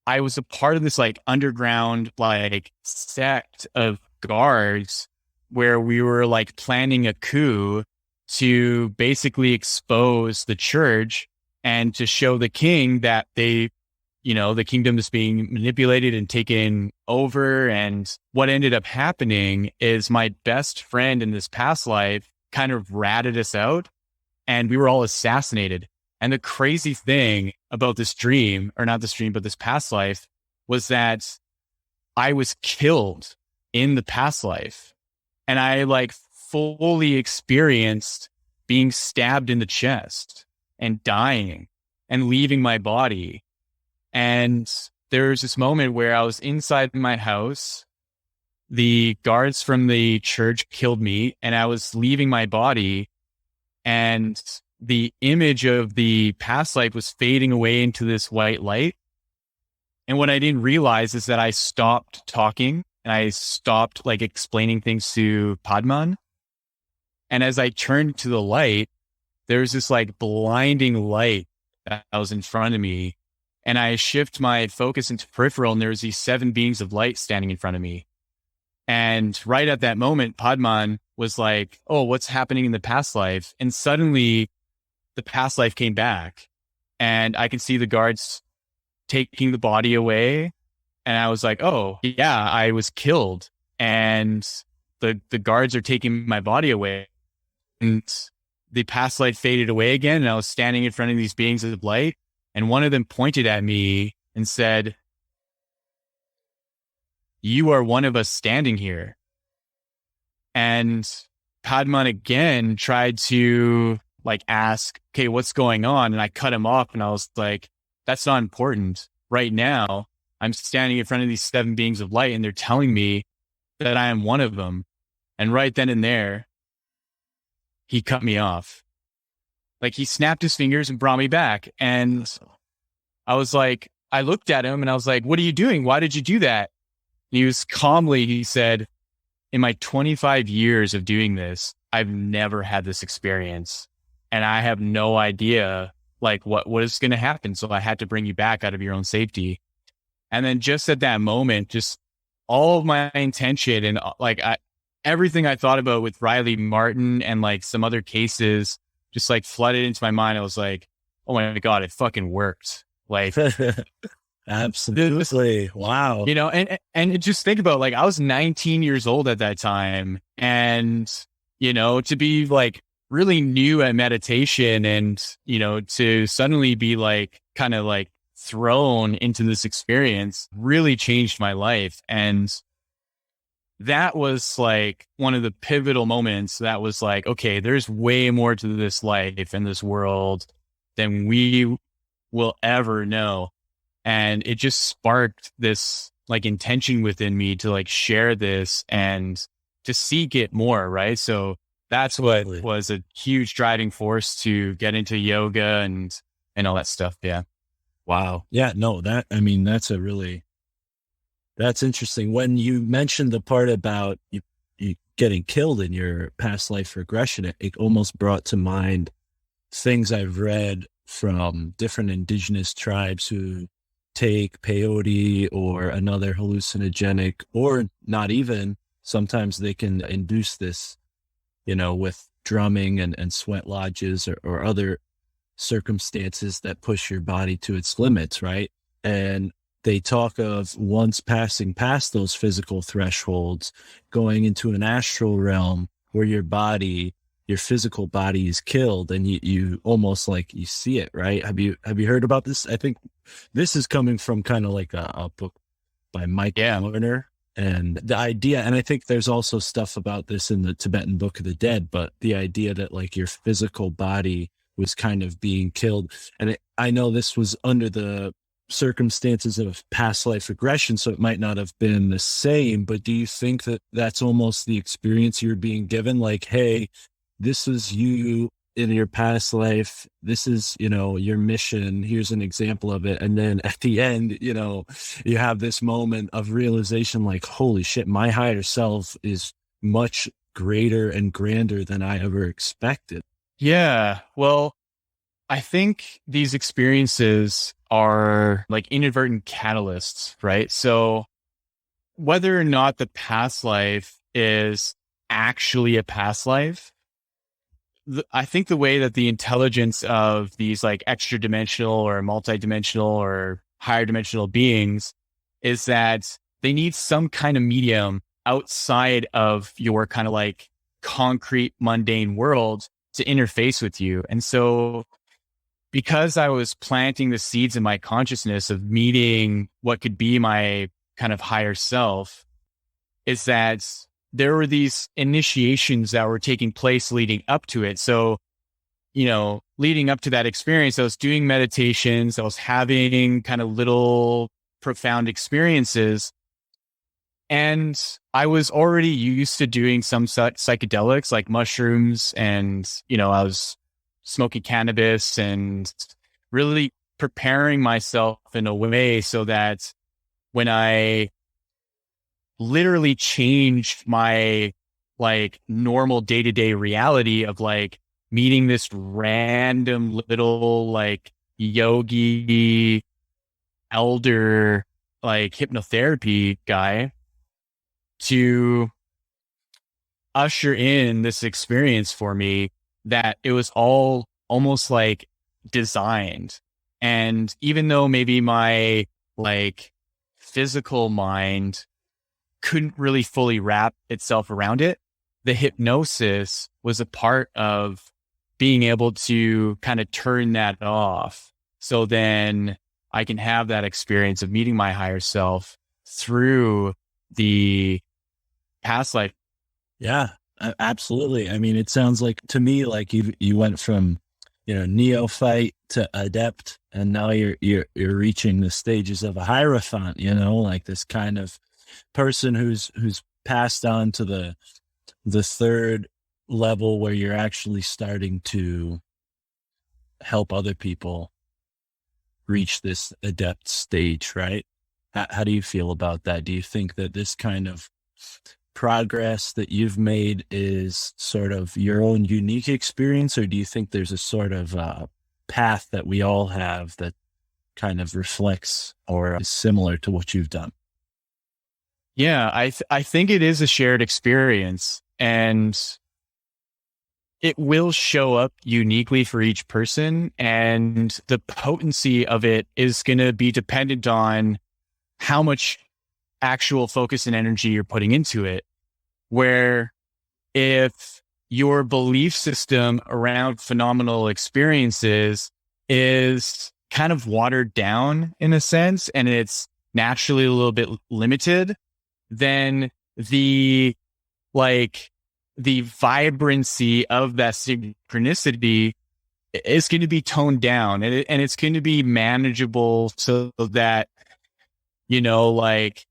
I was a part of this like underground like sect of guards where we were like planning a coup to basically expose the church and to show the king that they, you know, the kingdom is being manipulated and taken over. And what ended up happening is my best friend in this past life kind of ratted us out, and we were all assassinated. And the crazy thing about this dream, or not this dream, but this past life, was that I was killed in the past life. And I like fully experienced being stabbed in the chest and dying and leaving my body. And there was this moment where I was inside my house. The guards from the church killed me, and I was leaving my body, and the image of the past life was fading away into this white light. And what I didn't realize is that I stopped talking and I stopped like explaining things to Padman. And as I turned to the light, there was this like blinding light that was in front of me. And I shift my focus into peripheral, and there was these 7 beings of light standing in front of me. And right at that moment, Padman was like, oh, what's happening in the past life? And suddenly the past life came back, and I could see the guards taking the body away. And I was like, oh yeah, I was killed, and the guards are taking my body away. And the past life faded away again. And I was standing in front of these beings of light, and one of them pointed at me and said, you are one of us standing here. And Padman again tried to like ask, okay, what's going on? And I cut him off, and I was like, that's not important. Right now, I'm standing in front of these 7 beings of light, and they're telling me that I am one of them. And right then and there, he cut me off. Like, he snapped his fingers and brought me back. And I was like, I looked at him and I was like, what are you doing? Why did you do that? And he said, in my 25 years of doing this, I've never had this experience. And I have no idea like what is going to happen. So I had to bring you back out of your own safety. And then just at that moment, just all of my intention and like everything I thought about with Riley Martin and like some other cases just like flooded into my mind. I was like, oh my God, it fucking worked. Like, absolutely. Wow. You know, and just think about, like, I was 19 years old at that time, and, you know, to be like really new at meditation and, you know, to suddenly be like kind of like thrown into this experience really changed my life. And that was like one of the pivotal moments that was like, okay, there's way more to this life and this world than we will ever know. And it just sparked this like intention within me to like share this and to seek it more. Right. So that's what was a huge driving force to get into yoga and all that stuff. Yeah. Wow. Yeah. No, that's interesting. When you mentioned the part about you getting killed in your past life regression, it almost brought to mind things I've read from different indigenous tribes who take peyote or another hallucinogenic, or not even, sometimes they can induce this, you know, with drumming and sweat lodges or other circumstances that push your body to its limits, right? And they talk of once passing past those physical thresholds, going into an astral realm where your physical body is killed, and you almost like you see it, right? Have you heard about this? I think this is coming from kind of like a book by Mike Warner, and the idea, and I think there's also stuff about this in the Tibetan Book of the Dead, but the idea that like your physical body was kind of being killed. And I know this was under the circumstances of past life regression, so it might not have been the same, but do you think that that's almost the experience you're being given? Like, hey, this is you in your past life. This is, you know, your mission. Here's an example of it. And then at the end, you know, you have this moment of realization, like, holy shit, my higher self is much greater and grander than I ever expected. Yeah. Well, I think these experiences are like inadvertent catalysts, right? So whether or not the past life is actually a past life, I think the way that the intelligence of these like extra dimensional or multidimensional or higher dimensional beings is that they need some kind of medium outside of your kind of like concrete mundane world to interface with you. And so because I was planting the seeds in my consciousness of meeting what could be my kind of higher self, is that there were these initiations that were taking place leading up to it. So, you know, leading up to that experience, I was doing meditations, I was having kind of little profound experiences. And I was already used to doing some psychedelics like mushrooms, and, you know, I was smoking cannabis and really preparing myself in a way so that when I literally changed my like normal day-to-day reality of like meeting this random little like yogi elder like hypnotherapy guy to usher in this experience for me, that it was all almost like designed. And even though maybe my like physical mind couldn't really fully wrap itself around it, the hypnosis was a part of being able to kind of turn that off. So then I can have that experience of meeting my higher self through the past life. Yeah, absolutely. I mean, it sounds like to me like you went from, you know, neophyte to adept, and now you're reaching the stages of a hierophant, you know, like this kind of person who's passed on to the the third level where you're actually starting to help other people reach this adept stage, right? How do you feel about that? Do you think that this kind of progress that you've made is sort of your own unique experience, or do you think there's a sort of path that we all have that kind of reflects or is similar to what you've done? Yeah, I think it is a shared experience, and it will show up uniquely for each person, and the potency of it is going to be dependent on how much actual focus and energy you're putting into it. Where if your belief system around phenomenal experiences is kind of watered down in a sense, and it's naturally a little bit limited, then the vibrancy of that synchronicity is going to be toned down, and it's going to be manageable, so that, like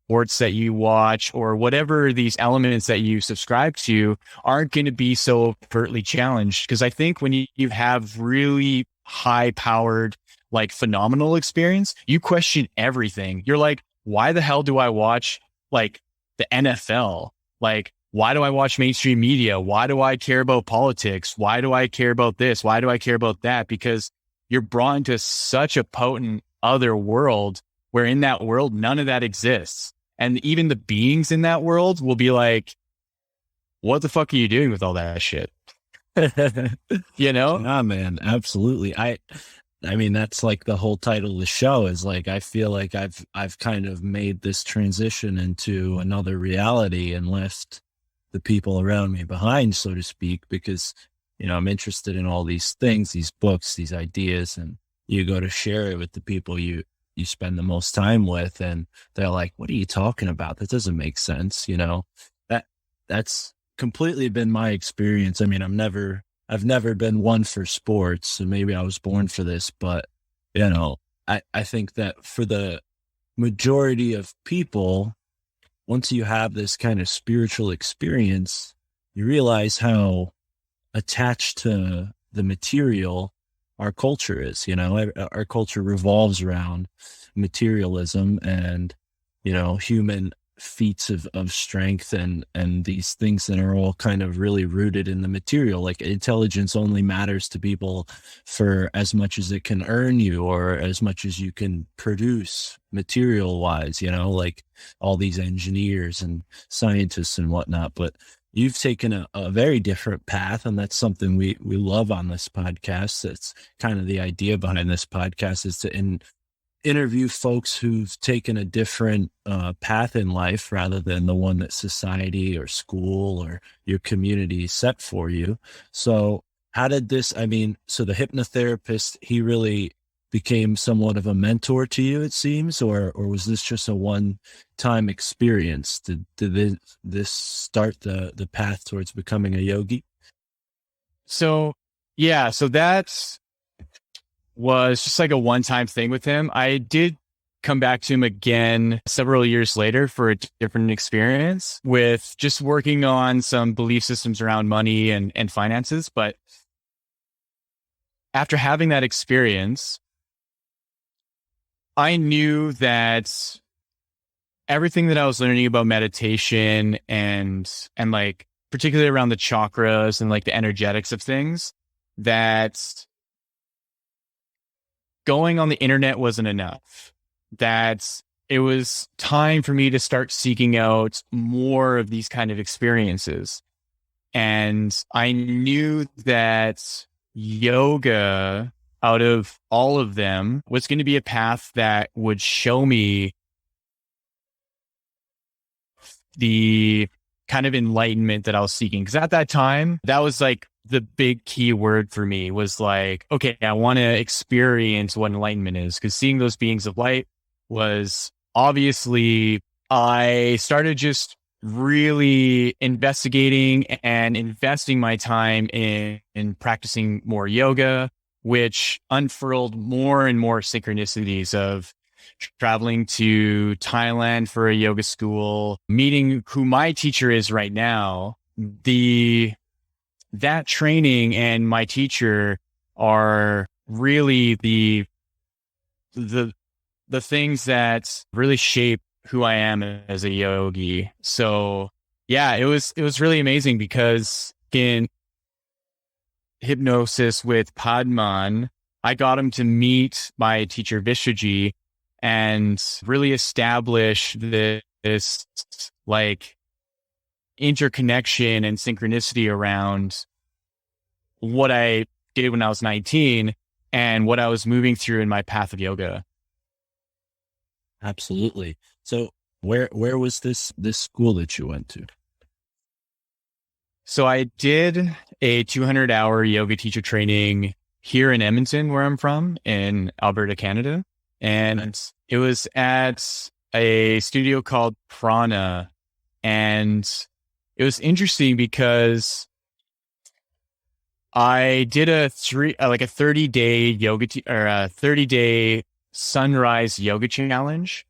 sports that you watch or whatever these elements that you subscribe to aren't going to be so overtly challenged. Because I think when you have really high powered, like phenomenal experience, you question everything. You're like, why the hell do I watch like the NFL? Like, why do I watch mainstream media? Why do I care about politics? Why do I care about this? Why do I care about that? Because you're brought into such a potent other world where in that world, none of that exists. And even the beings in that world will be like, what the fuck are you doing with all that shit? Nah, man, absolutely. I mean, that's like the whole title of the show is like, I feel like I've kind of made this transition into another reality and left the people around me behind, so to speak, because, I'm interested in all these things, these books, these ideas, and you go to share it with the people you spend the most time with, and they're like, what are you talking about? That doesn't make sense. That's completely been my experience. I mean, I've never been one for sports, so maybe I was born for this, but I think that for the majority of people, once you have this kind of spiritual experience, you realize how attached to the material our culture is. Our culture revolves around materialism and, human feats of strength and these things that are all kind of really rooted in the material. Like intelligence only matters to people for as much as it can earn you or as much as you can produce material wise, like all these engineers and scientists and whatnot. But you've taken a very different path, and that's something we love on this podcast. That's kind of the idea behind this podcast, is to interview folks who've taken a different path in life rather than the one that society or school or your community set for you. So how did this, so the hypnotherapist, he really became somewhat of a mentor to you, it seems, or was this just a one-time experience? Did this start the path towards becoming a yogi? So that was just like a one-time thing with him. I did come back to him again several years later for a different experience with just working on some belief systems around money and finances. But after having that experience, I knew that everything that I was learning about meditation and like particularly around the chakras and like the energetics of things, that going on the internet wasn't enough. That it was time for me to start seeking out more of these kind of experiences. And I knew that yoga, out of all of them, was going to be a path that would show me the kind of enlightenment that I was seeking. Because at that time, that was like the big key word for me, was like, okay, I want to experience what enlightenment is. Because seeing those beings of light was obviously, I started just really investigating and investing my time in practicing more yoga, which unfurled more and more synchronicities of traveling to Thailand for a yoga school, meeting who my teacher is right now. That training and my teacher are really the things that really shape who I am as a yogi. So yeah, it was really amazing because in hypnosis with Padman, I got him to meet my teacher Vishwaji and really establish this like interconnection and synchronicity around what I did when I was 19 and what I was moving through in my path of yoga. Absolutely. So where was this school that you went to? So I did a 200-hour yoga teacher training here in Edmonton, where I'm from, in Alberta, Canada. And it was at a studio called Prana. And it was interesting because I did a 30-day yoga or a 30-day sunrise yoga challenge.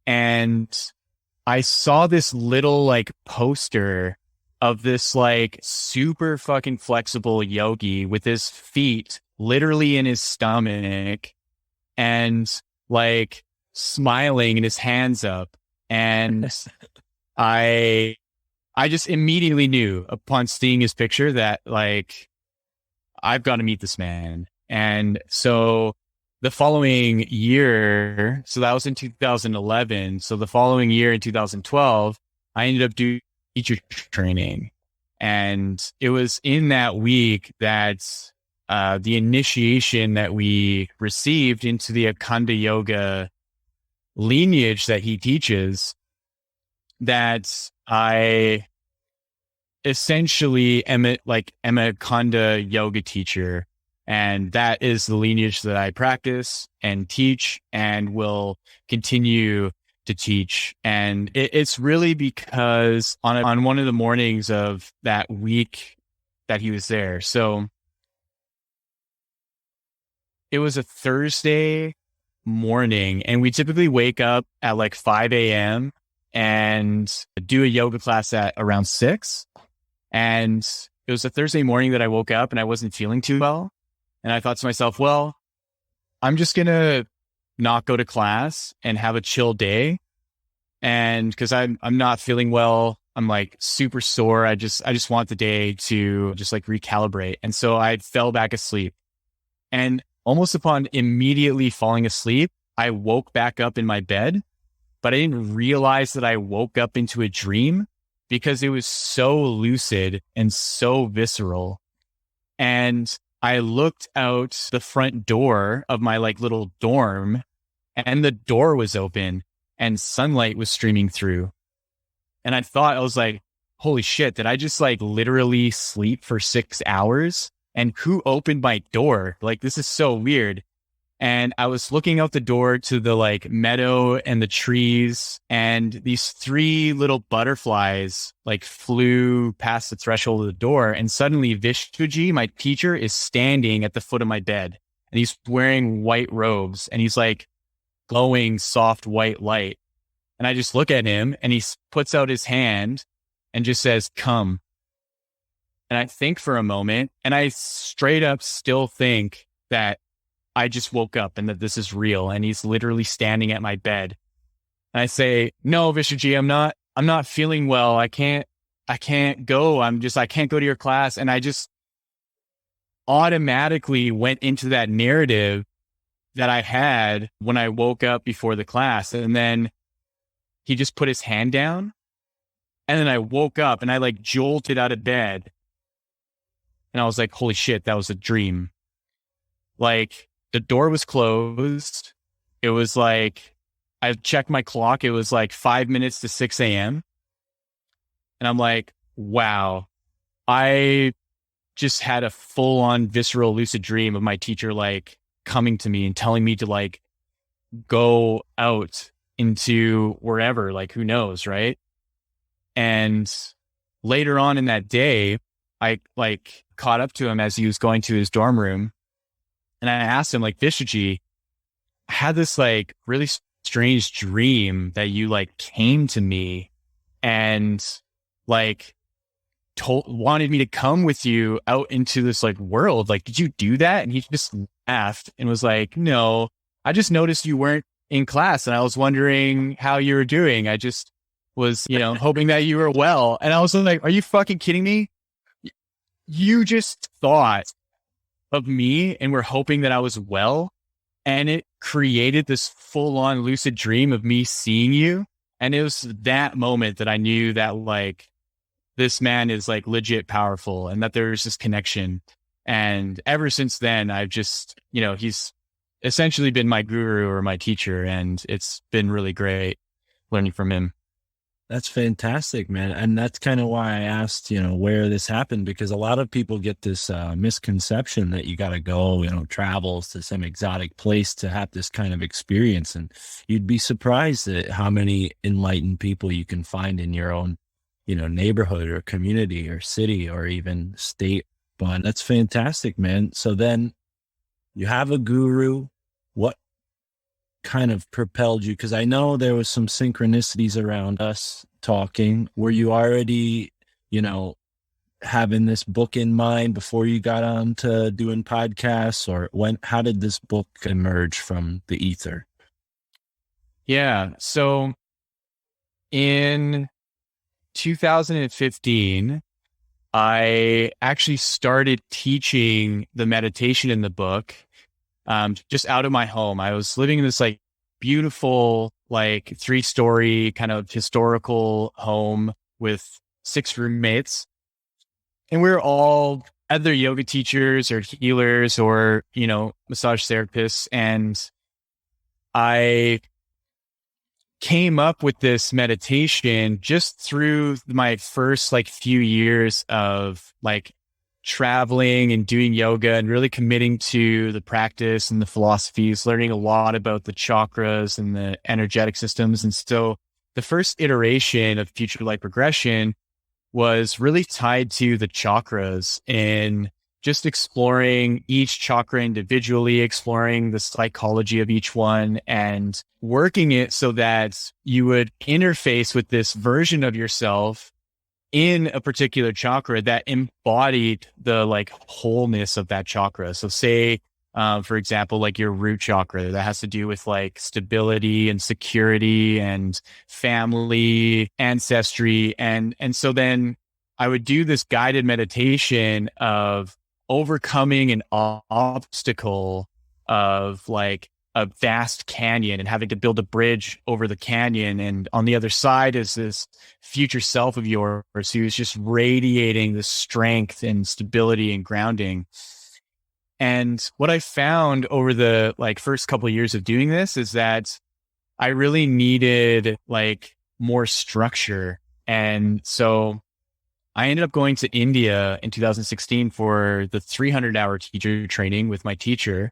And I saw this little like poster of this like super fucking flexible yogi with his feet literally in his stomach and like smiling and his hands up. And I just immediately knew upon seeing his picture that like, I've got to meet this man. And so the following year, so that was in 2011. So the following year in 2012, I ended up doing teacher training. And it was in that week that the initiation that we received into the Akhanda Yoga lineage that he teaches, that I essentially am a Akhanda Yoga teacher. And that is the lineage that I practice and teach and will continue to teach. And it's really because on one of the mornings of that week that he was there. So it was a Thursday morning, and we typically wake up at like 5 a.m. and do a yoga class at around 6. And it was a Thursday morning that I woke up and I wasn't feeling too well. And I thought to myself, well, I'm just going to not go to class and have a chill day. And because I'm not feeling well, I'm like super sore. I just want the day to just like recalibrate. And so I fell back asleep. And almost upon immediately falling asleep, I woke back up in my bed, but I didn't realize that I woke up into a dream because it was so lucid and so visceral. And I looked out the front door of my like little dorm, and the door was open and sunlight was streaming through. And I was like, holy shit, did I just like literally sleep for 6 hours? And who opened my door? Like, this is so weird. And I was looking out the door to the like meadow and the trees, and these 3 little butterflies like flew past the threshold of the door. And suddenly Vishwaji, my teacher, is standing at the foot of my bed, and he's wearing white robes, and he's like glowing soft white light. And I just look at him, and he puts out his hand and just says, "Come." And I think for a moment, and I straight up still think that I just woke up and that this is real. And he's literally standing at my bed. And I say, "No, Vishwaji, I'm not feeling well. I can't go. I can't go to your class." And I just automatically went into that narrative that I had when I woke up before the class. And then he just put his hand down, and then I woke up and I like jolted out of bed. And I was like, holy shit, that was a dream. Like, the door was closed. It was like, I checked my clock. It was like 5 minutes to 6 a.m. And I'm like, wow, I just had a full on visceral lucid dream of my teacher, like coming to me and telling me to like go out into wherever, like, who knows. Right. And later on in that day, I like caught up to him as he was going to his dorm room. And I asked him, like, Vishwaji, I had this like really strange dream that you like came to me and like wanted me to come with you out into this like world. Like, did you do that? And he just laughed and was like, no, I just noticed you weren't in class and I was wondering how you were doing. I just was, hoping that you were well. And I was like, are you fucking kidding me? You just thought of me and were hoping that I was well. And it created this full on lucid dream of me seeing you. And it was that moment that I knew that like, this man is like legit powerful and that there's this connection. And ever since then, I've just, he's essentially been my guru or my teacher. And it's been really great learning from him. That's fantastic, man. And that's kind of why I asked, where this happened, because a lot of people get this misconception that you got to go, travel to some exotic place to have this kind of experience. And you'd be surprised at how many enlightened people you can find in your own, neighborhood or community or city or even state. But that's fantastic, man. So then you have a guru. What kind of propelled you? Because I know there was some synchronicities around us talking. Were you already, having this book in mind before you got on to doing podcasts, or how did this book emerge from the ether? Yeah. So in 2015, I actually started teaching the meditation in the book just out of my home. I was living in this like beautiful, like 3-story kind of historical home with 6 roommates. And we were all either yoga teachers or healers or, massage therapists. And I came up with this meditation just through my first like few years of like traveling and doing yoga and really committing to the practice and the philosophies, learning a lot about the chakras and the energetic systems. And so the first iteration of future life regression was really tied to the chakras and just exploring each chakra individually, exploring the psychology of each one and working it so that you would interface with this version of yourself in a particular chakra that embodied the like wholeness of that chakra. So say, for example, like your root chakra that has to do with like stability and security and family, ancestry. And so then I would do this guided meditation of overcoming an obstacle of like a vast canyon and having to build a bridge over the canyon. And on the other side is this future self of yours who's just radiating the strength and stability and grounding. And what I found over the like first couple of years of doing this is that I really needed like more structure. And so I ended up going to India in 2016 for the 300-hour teacher training with my teacher.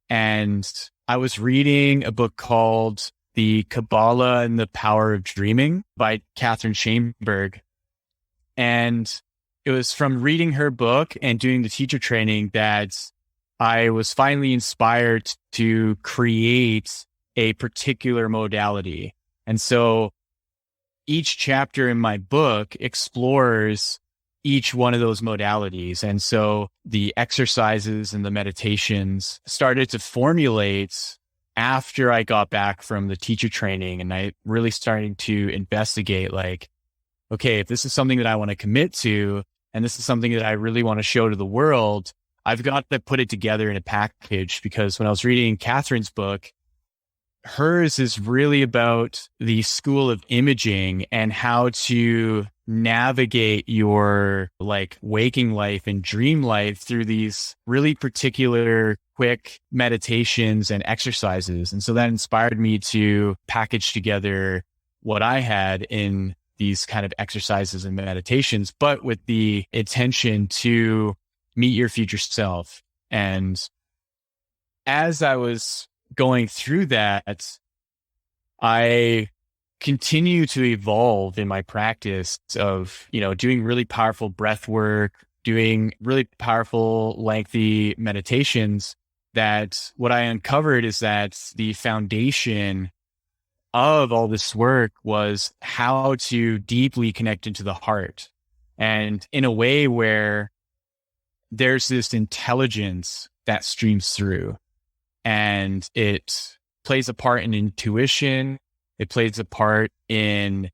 And I was reading a book called The Kabbalah and the Power of Dreaming by Catherine Shainberg. And it was from reading her book and doing the teacher training that I was finally inspired to create a particular modality. And so each chapter in my book explores each one of those modalities. And so the exercises and the meditations started to formulate after I got back from the teacher training. And I really started to investigate like, okay, if this is something that I want to commit to, and this is something that I really want to show to the world, I've got to put it together in a package. Because when I was reading Catherine's book, hers is really about the school of imaging and how to navigate your like waking life and dream life through these really particular quick meditations and exercises. And so that inspired me to package together what I had in these kind of exercises and meditations, but with the intention to meet your future self. And as I was going through that, I continue to evolve in my practice of, doing really powerful breath work, doing really powerful, lengthy meditations that what I uncovered is that the foundation of all this work was how to deeply connect into the heart, and in a way where there's this intelligence that streams through, and it plays a part in intuition. It plays a part in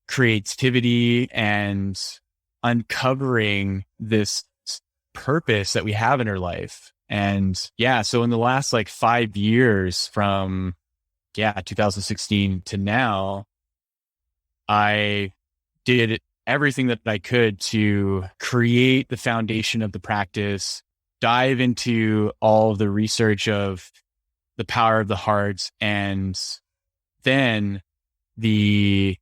creativity and uncovering this purpose that we have in our life. And yeah, so in the last like 5 years from 2016 to now, I did everything that I could to create the foundation of the practice, dive into all of the research of the power of the heart, and then the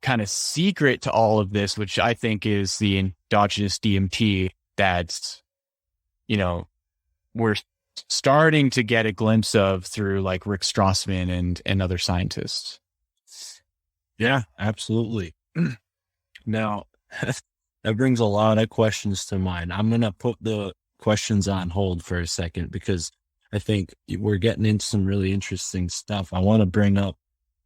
kind of secret to all of this, which I think is the endogenous DMT that, we're starting to get a glimpse of through like Rick Strassman and other scientists. Yeah, absolutely. Now, that brings a lot of questions to mind. I'm going to put the questions on hold for a second because I think we're getting into some really interesting stuff. I want to bring up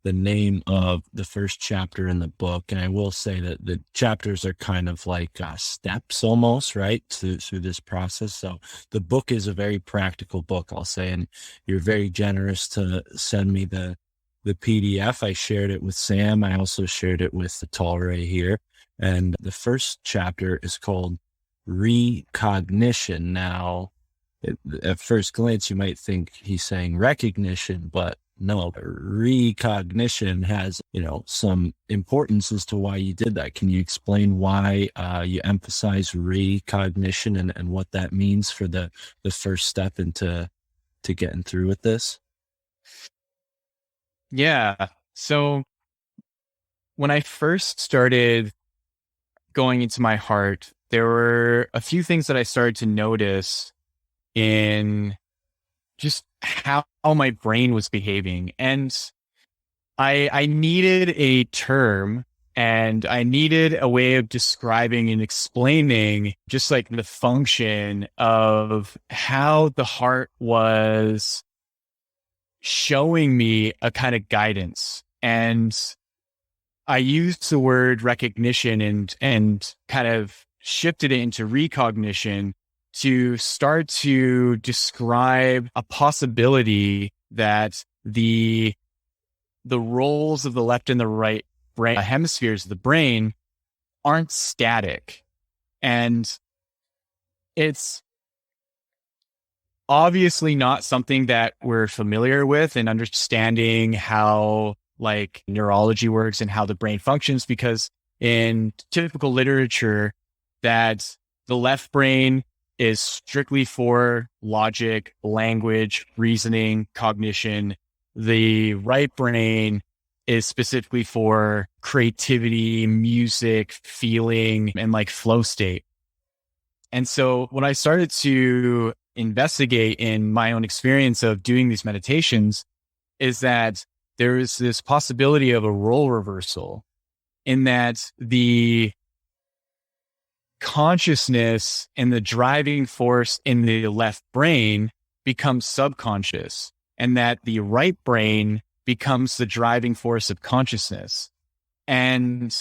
the name of the first chapter in the book. And I will say that the chapters are kind of like steps almost, right, through this process. So the book is a very practical book, I'll say, and you're very generous to send me the PDF. I shared it with Sam. I also shared it with the Talray here. And the first chapter is called Recognition. Now, at first glance, you might think he's saying recognition, but no, recognition has, some importance as to why you did that. Can you explain why you emphasize recognition and what that means for the first step into getting through with this? Yeah. So when I first started going into my heart, there were a few things that I started to notice in just how my brain was behaving. And I needed a term, and I needed a way of describing and explaining just like the function of how the heart was showing me a kind of guidance. And I used the word recognition and kind of shifted it into recognition to start to describe a possibility that the roles of the left and the right brain hemispheres of the brain aren't static. And it's obviously not something that we're familiar with in understanding how like neurology works and how the brain functions, because in typical literature that the left brain is strictly for logic, language, reasoning, cognition. The right brain is specifically for creativity, music, feeling, and like flow state. And so when I started to investigate in my own experience of doing these meditations, is that there is this possibility of a role reversal in that the consciousness and the driving force in the left brain becomes subconscious, and that the right brain becomes the driving force of consciousness. And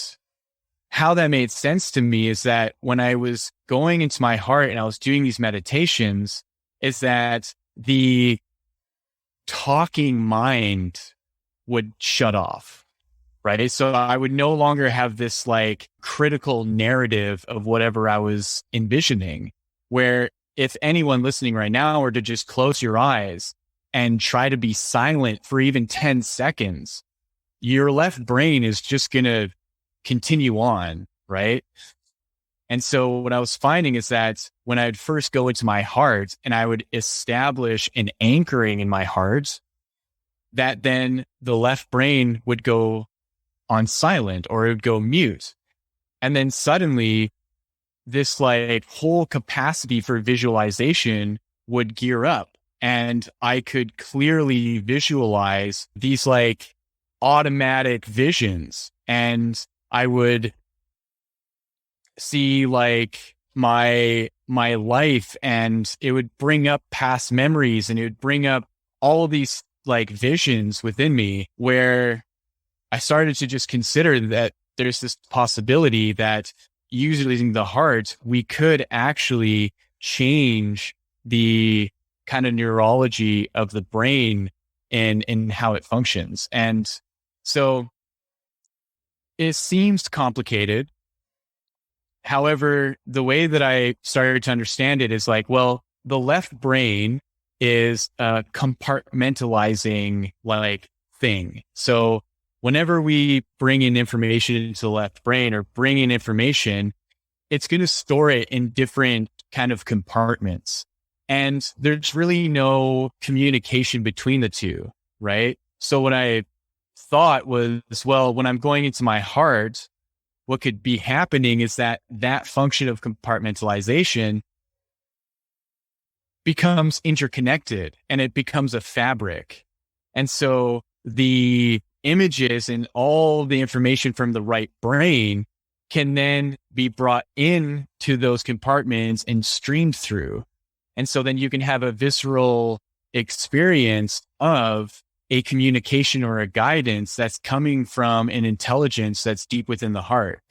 how that made sense to me is that when I was going into my heart and I was doing these meditations, is that the talking mind would shut off. Right. So I would no longer have this like critical narrative of whatever I was envisioning, where if anyone listening right now were to just close your eyes and try to be silent for even 10 seconds, your left brain is just going to continue on. Right. And so what I was finding is that when I would first go into my heart and I would establish an anchoring in my heart, that then the left brain would go on silent or it would go mute. And then suddenly this like whole capacity for visualization would gear up, and I could clearly visualize these like automatic visions. And I would see like my my life, and it would bring up past memories, and it would bring up all of these like visions within me, where I started to just consider that there's this possibility that using the heart, we could actually change the kind of neurology of the brain and how it functions. And so it seems complicated. However, the way that I started to understand it is like, well, the left brain is a compartmentalizing like thing. So whenever we bring in information into the left brain or bring in information, it's going to store it in different kind of compartments. And there's really no communication between the two, right? So what I thought was, well, when I'm going into my heart, what could be happening is that function of compartmentalization becomes interconnected and it becomes a fabric. And so the images and all the information from the right brain can then be brought in to those compartments and streamed through. And so then you can have a visceral experience of a communication or a guidance that's coming from an intelligence that's deep within the heart.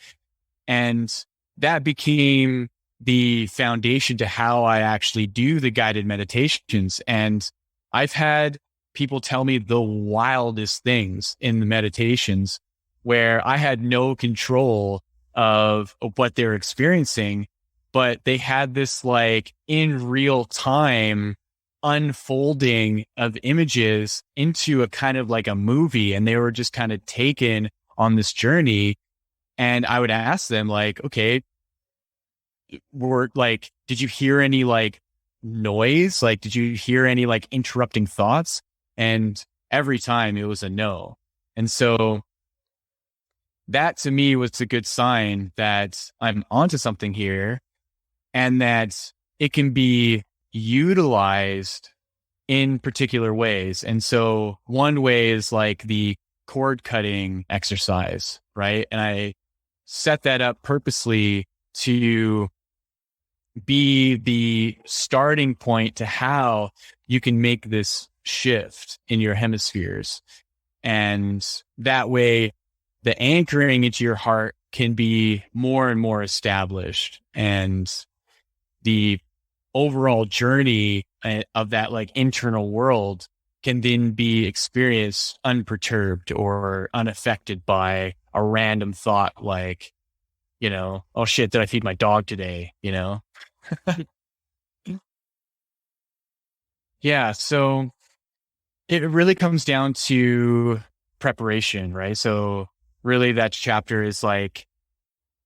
And that became the foundation to how I actually do the guided meditations. And I've had people tell me the wildest things in the meditations where I had no control of what they're experiencing, but they had this like in real time unfolding of images into a kind of like a movie, and they were just kind of taken on this journey. And I would ask them like, okay, did you hear any like noise? Like, did you hear any like interrupting thoughts? And every time it was a no. And so that to me was a good sign that I'm onto something here, and that it can be utilized in particular ways. And so one way is like the cord cutting exercise, right? And I set that up purposely to be the starting point to how you can make this shift in your hemispheres. And that way, the anchoring into your heart can be more and more established, and the overall journey of that like internal world can then be experienced unperturbed or unaffected by a random thought like, oh shit, did I feed my dog today? Yeah. So it really comes down to preparation, right? So really that chapter is like,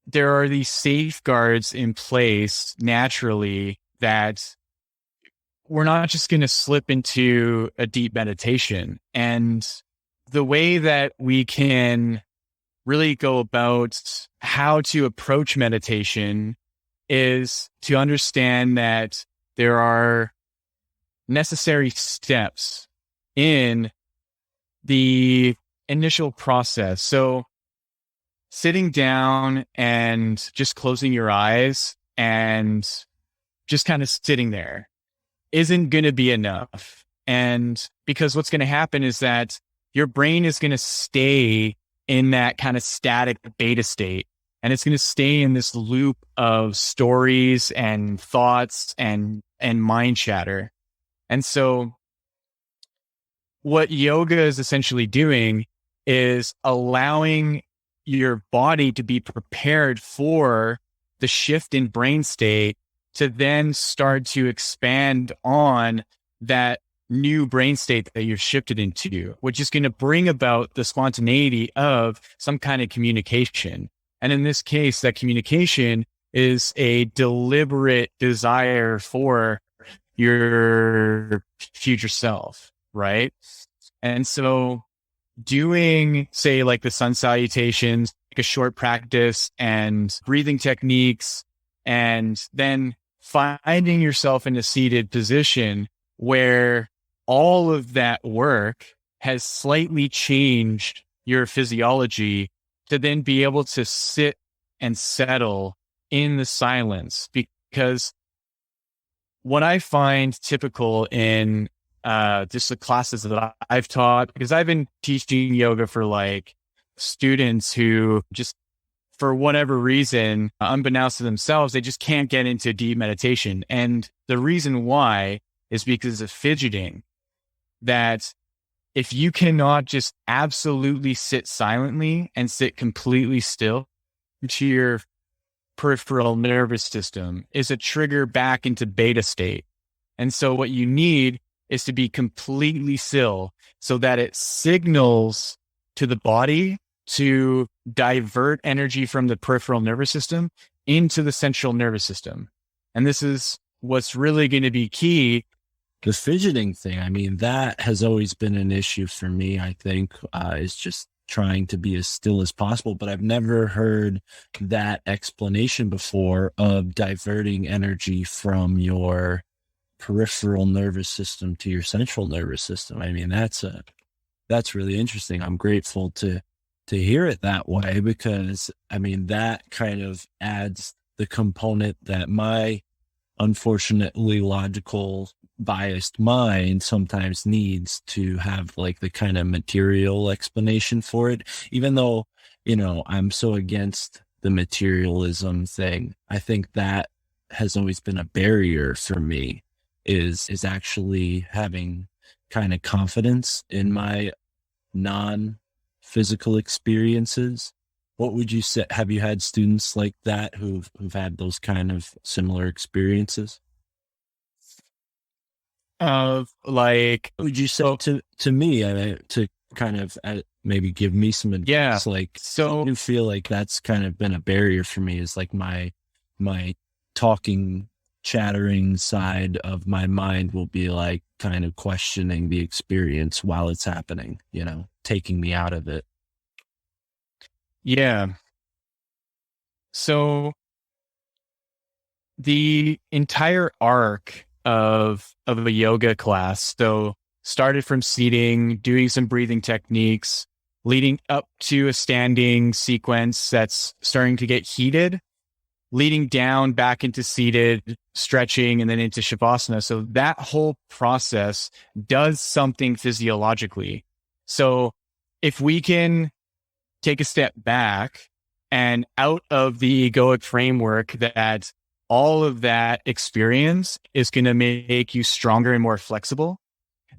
there are these safeguards in place naturally that we're not just going to slip into a deep meditation. And the way that we can really go about how to approach meditation is to understand that there are necessary steps in the initial process. So sitting down and just closing your eyes and just kind of sitting there isn't going to be enough. And because what's going to happen is that your brain is going to stay in that kind of static beta state, and it's going to stay in this loop of stories and thoughts and mind chatter. And so what yoga is essentially doing is allowing your body to be prepared for the shift in brain state to then start to expand on that new brain state that you've shifted into, which is going to bring about the spontaneity of some kind of communication. And in this case, that communication is a deliberate desire for your future self, right? And so doing, say, like the sun salutations, like a short practice and breathing techniques, and then finding yourself in a seated position where all of that work has slightly changed your physiology to then be able to sit and settle in the silence. Because what I find typical in just the classes that I've taught, because I've been teaching yoga for like students who just, for whatever reason, unbeknownst to themselves, they just can't get into deep meditation. And the reason why is because of fidgeting. That if you cannot just absolutely sit silently and sit completely still, to your peripheral nervous system is a trigger back into beta state. And so what you need is to be completely still so that it signals to the body to divert energy from the peripheral nervous system into the central nervous system. And this is what's really going to be key. The fidgeting thing, I mean, that has always been an issue for me, I think, is just trying to be as still as possible. But I've never heard that explanation before of diverting energy from your peripheral nervous system to your central nervous system. I mean, that's really interesting. I'm grateful to hear it that way, because I mean, that kind of adds the component that my unfortunately logical biased mind sometimes needs to have, like the kind of material explanation for it. Even though, you know, I'm so against the materialism thing, I think that has always been a barrier for me, is actually having kind of confidence in my non-physical experiences. What would you say? Have you had students like that who've had those kind of similar experiences? Like, Would you say to me, to kind of maybe give me some advice? Yeah. Like, So I do feel like that's kind of been a barrier for me, is like my talking, chattering side of my mind will be like kind of questioning the experience while it's happening, you know, taking me out of it. yeah. So the entire arc of a yoga class, so started from seating, doing some breathing techniques, leading up to a standing sequence that's starting to get heated, leading down back into seated, stretching, and then into shavasana. So that whole process does something physiologically. So if we can take a step back and out of the egoic framework that all of that experience is going to make you stronger and more flexible,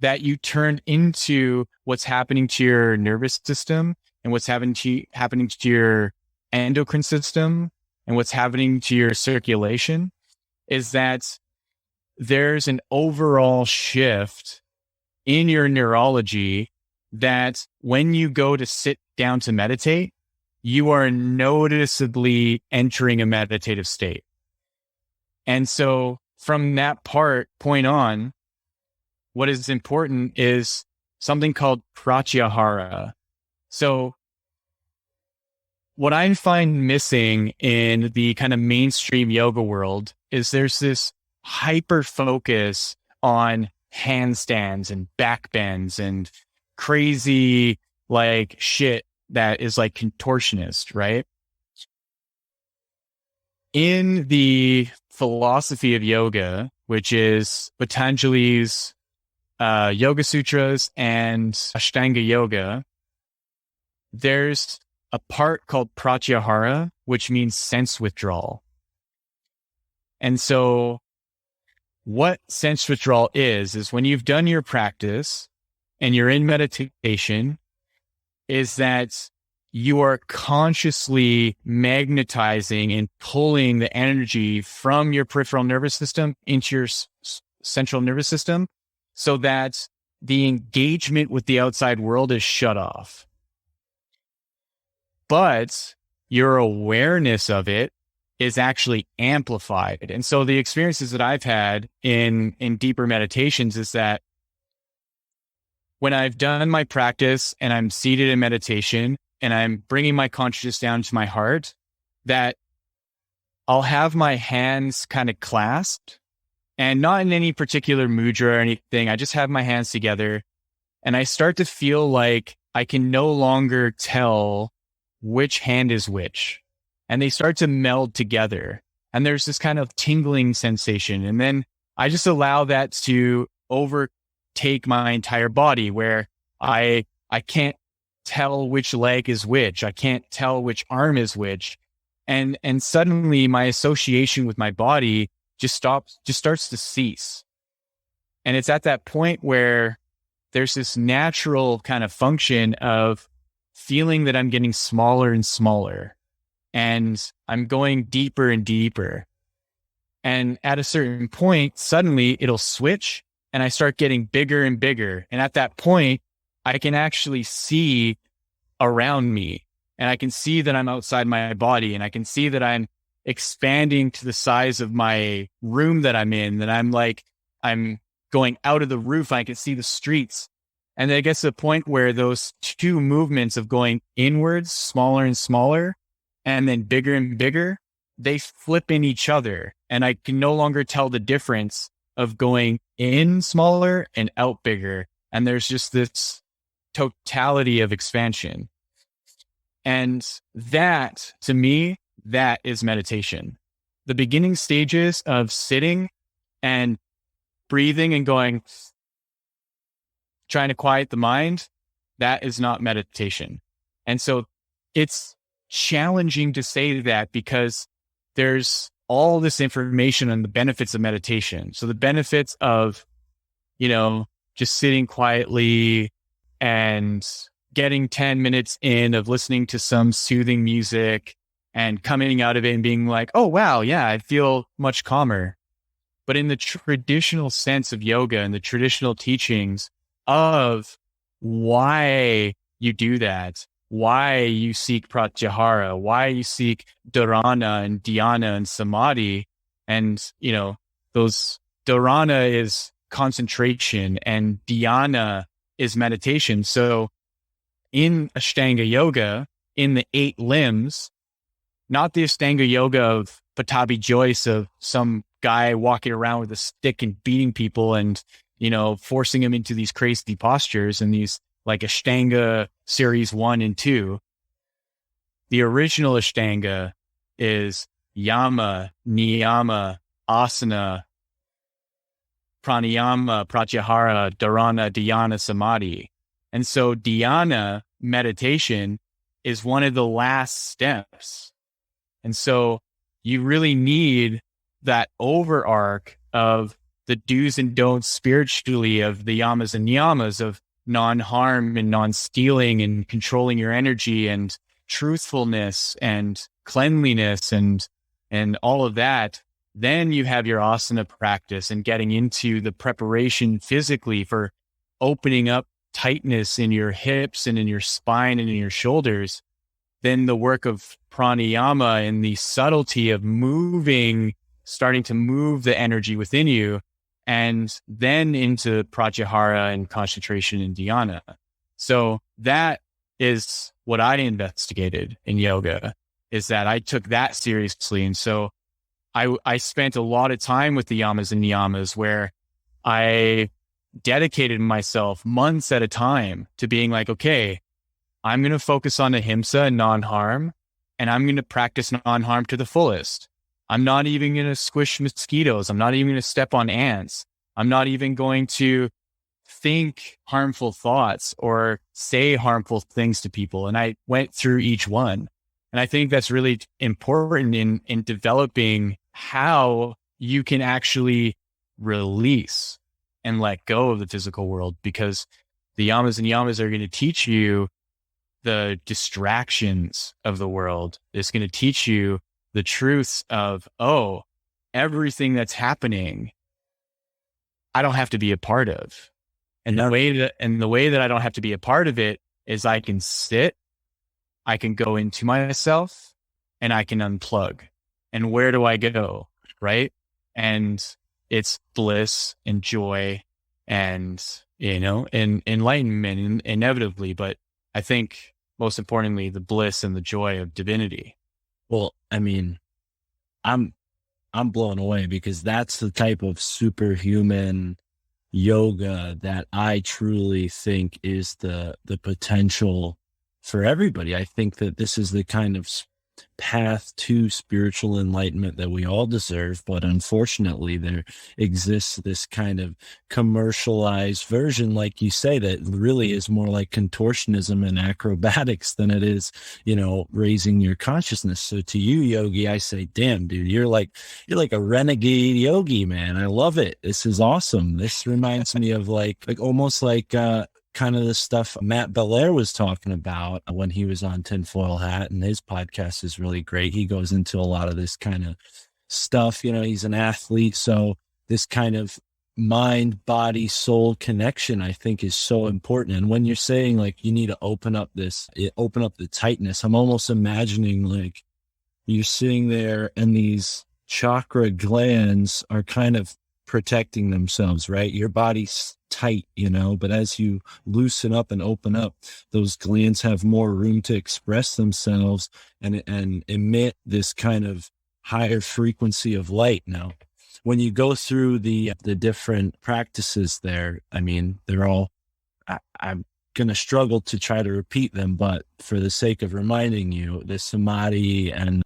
that you turn into what's happening to your nervous system and what's happening to your endocrine system and what's happening to your circulation, is that there's an overall shift in your neurology that when you go to sit down to meditate, you are noticeably entering a meditative state. And so from that point on, what is important is something called pratyahara. So what I find missing in the kind of mainstream yoga world is there's this hyper focus on handstands and back bends and crazy like shit that is like contortionist, right? In the philosophy of yoga, which is Patanjali's Yoga Sutras and Ashtanga Yoga, there's a part called pratyahara, which means sense withdrawal. And so what sense withdrawal is when you've done your practice and you're in meditation, is that you are consciously magnetizing and pulling the energy from your peripheral nervous system into your central nervous system so that the engagement with the outside world is shut off. But your awareness of it is actually amplified. And so the experiences that I've had in deeper meditations is that when I've done my practice and I'm seated in meditation and I'm bringing my consciousness down to my heart, that I'll have my hands kind of clasped and not in any particular mudra or anything. I just have my hands together and I start to feel like I can no longer tell which hand is which. And they start to meld together. And there's this kind of tingling sensation. And then I just allow that to overtake my entire body, where I can't tell which leg is which. I can't tell which arm is which. And suddenly my association with my body just starts to cease. And it's at that point where there's this natural kind of function of feeling that I'm getting smaller and smaller, and I'm going deeper and deeper. And at a certain point, suddenly it'll switch and I start getting bigger and bigger. And at that point, I can actually see around me, and I can see that I'm outside my body, and I can see that I'm expanding to the size of my room that I'm in, that I'm going out of the roof. I can see the streets. And then it gets to the point where those two movements of going inwards, smaller and smaller, and then bigger and bigger, they flip in each other. And I can no longer tell the difference of going in smaller and out bigger. And there's just this totality of expansion. And that, to me, that is meditation. The beginning stages of sitting and breathing and going, trying to quiet the mind, that is not meditation. And so it's challenging to say that, because there's all this information on the benefits of meditation. So the benefits of, just sitting quietly and getting 10 minutes in of listening to some soothing music and coming out of it and being like, oh, wow, yeah, I feel much calmer. But in the traditional sense of yoga and the traditional teachings of why you do that, why you seek pratyahara, why you seek dharana and dhyana and samadhi, and, those dharana is concentration and dhyana is meditation. So in Ashtanga yoga, in the 8 limbs, not the Ashtanga yoga of Patabi Joyce, of some guy walking around with a stick and beating people and, forcing them into these crazy postures and these like Ashtanga series 1 and 2. The original Ashtanga is yama, niyama, asana, pranayama, pratyahara, dharana, dhyana, samadhi. And so dhyana meditation is one of the last steps. And so you really need that overarch of the do's and don'ts spiritually, of the yamas and niyamas, of non-harm and non-stealing and controlling your energy and truthfulness and cleanliness and all of that. Then you have your asana practice and getting into the preparation physically for opening up tightness in your hips and in your spine and in your shoulders. Then the work of pranayama and the subtlety of moving, starting to move the energy within you, and then into pratyahara and concentration and dhyana. So that is what I investigated in yoga, is that I took that seriously. And so I spent a lot of time with the yamas and niyamas, where I dedicated myself months at a time to being like, okay, I'm going to focus on ahimsa and non-harm, and I'm going to practice non-harm to the fullest. I'm not even going to squish mosquitoes. I'm not even going to step on ants. I'm not even going to think harmful thoughts or say harmful things to people. And I went through each one. And I think that's really important in developing how you can actually release and let go of the physical world, because the yamas and niyamas are going to teach you the distractions of the world. It's going to teach you the truths of, oh, everything that's happening, I don't have to be a part of. And the way that I don't have to be a part of it is I can sit, I can go into myself, and I can unplug. And where do I go? Right? And it's bliss and joy and, and enlightenment inevitably. But I think most importantly, the bliss and the joy of divinity. Well, I mean, I'm blown away, because that's the type of superhuman yoga that I truly think is the potential for everybody. I think that this is the kind of path to spiritual enlightenment that we all deserve. But unfortunately, there exists this kind of commercialized version, like you say, that really is more like contortionism and acrobatics than it is, raising your consciousness. So to you, Yogi, I say, damn, dude, you're like a renegade yogi, man. I love it. This is awesome. This reminds me of like almost like kind of the stuff Matt Belair was talking about when he was on Tinfoil Hat, and his podcast is really great. He goes into a lot of this kind of stuff. He's an athlete, so this kind of mind, body, soul connection, I think, is so important. And when you're saying like you need to open up the tightness, I'm almost imagining like you're sitting there and these chakra glands are kind of protecting themselves, right? Your body's tight, but as you loosen up and open up, those glands have more room to express themselves and emit this kind of higher frequency of light. Now, when you go through the different practices there, I mean, they're all, I'm going to struggle to try to repeat them, but for the sake of reminding you, the samadhi and,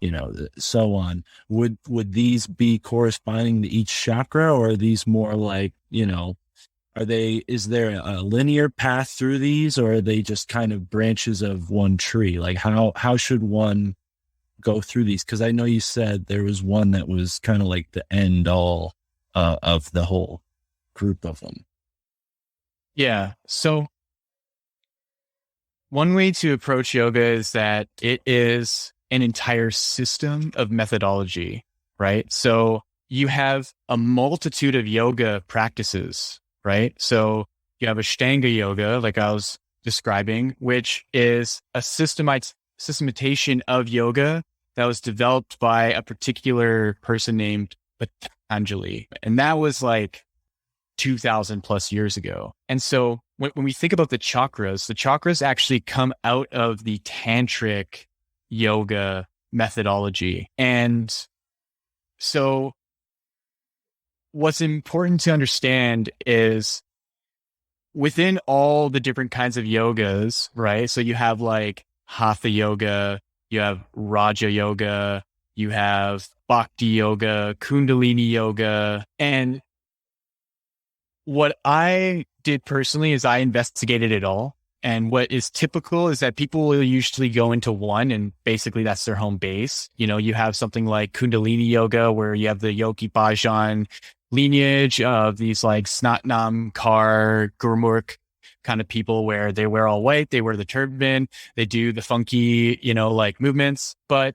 so on, would these be corresponding to each chakra, or are these more like, is there a linear path through these, or are they just kind of branches of one tree? Like how should one go through these? Because I know you said there was one that was kind of like the end all of the whole group of them. Yeah. So one way to approach yoga is that it is an entire system of methodology, right? So you have a multitude of yoga practices, right? So you have Ashtanga yoga, like I was describing, which is a systematization of yoga that was developed by a particular person named Patanjali. And that was like 2000 plus years ago. And so when we think about the chakras actually come out of the tantric yoga methodology. And so what's important to understand is within all the different kinds of yogas, right? So you have like Hatha yoga, you have Raja yoga, you have Bhakti yoga, Kundalini yoga. And what I did personally is I investigated it all. And what is typical is that people will usually go into one, and basically that's their home base. You have something like Kundalini yoga, where you have the Yogi Bhajan lineage of these like Snatnam Kar Gurmukh kind of people, where they wear all white, they wear the turban, they do the funky, like movements. But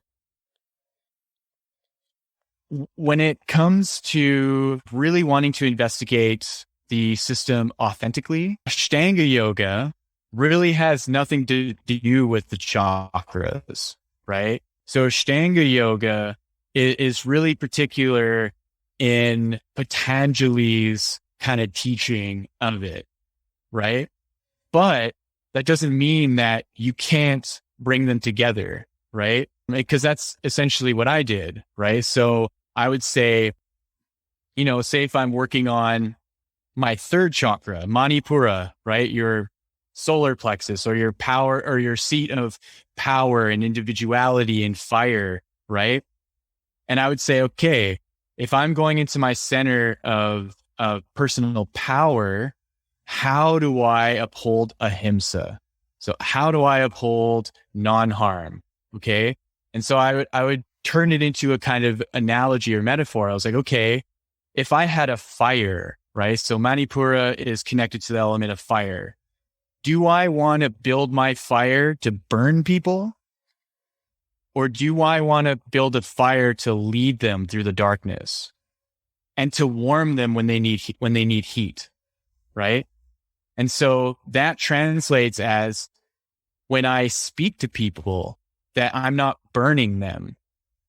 when it comes to really wanting to investigate the system authentically, Ashtanga yoga really has nothing to do with the chakras, right? So Ashtanga yoga is really particular in Patanjali's kind of teaching of it, right? But that doesn't mean that you can't bring them together, right? Because that's essentially what I did, right? So I would say, say if I'm working on my third chakra, Manipura, right? Your solar plexus, or your power, or your seat of power and individuality and fire, right? And I would say, okay, if I'm going into my center of personal power, how do I uphold ahimsa? So how do I uphold non-harm? Okay. And so I would turn it into a kind of analogy or metaphor. I was like, okay, if I had a fire, right? So Manipura is connected to the element of fire. Do I want to build my fire to burn people? Or do I want to build a fire to lead them through the darkness and to warm them when they need heat, right? And so that translates as when I speak to people that I'm not burning them.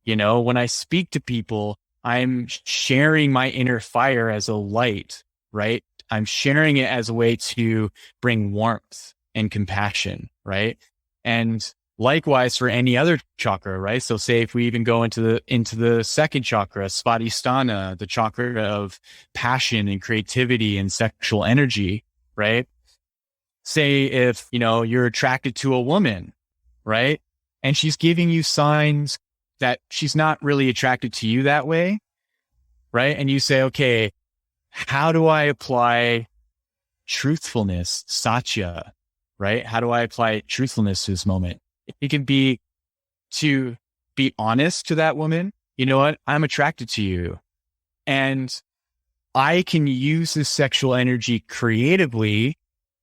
When I speak to people, I'm sharing my inner fire as a light, right? I'm sharing it as a way to bring warmth and compassion, right? And likewise for any other chakra, right? So say if we even go into the second chakra, Svadhisthana, the chakra of passion and creativity and sexual energy, right? Say if, you're attracted to a woman, right? and she's giving you signs that she's not really attracted to you that way, right? And you say, okay, how do I apply truthfulness, satya, right? How do I apply truthfulness to this moment? It can be to be honest to that woman. You know what? I'm attracted to you. And I can use this sexual energy creatively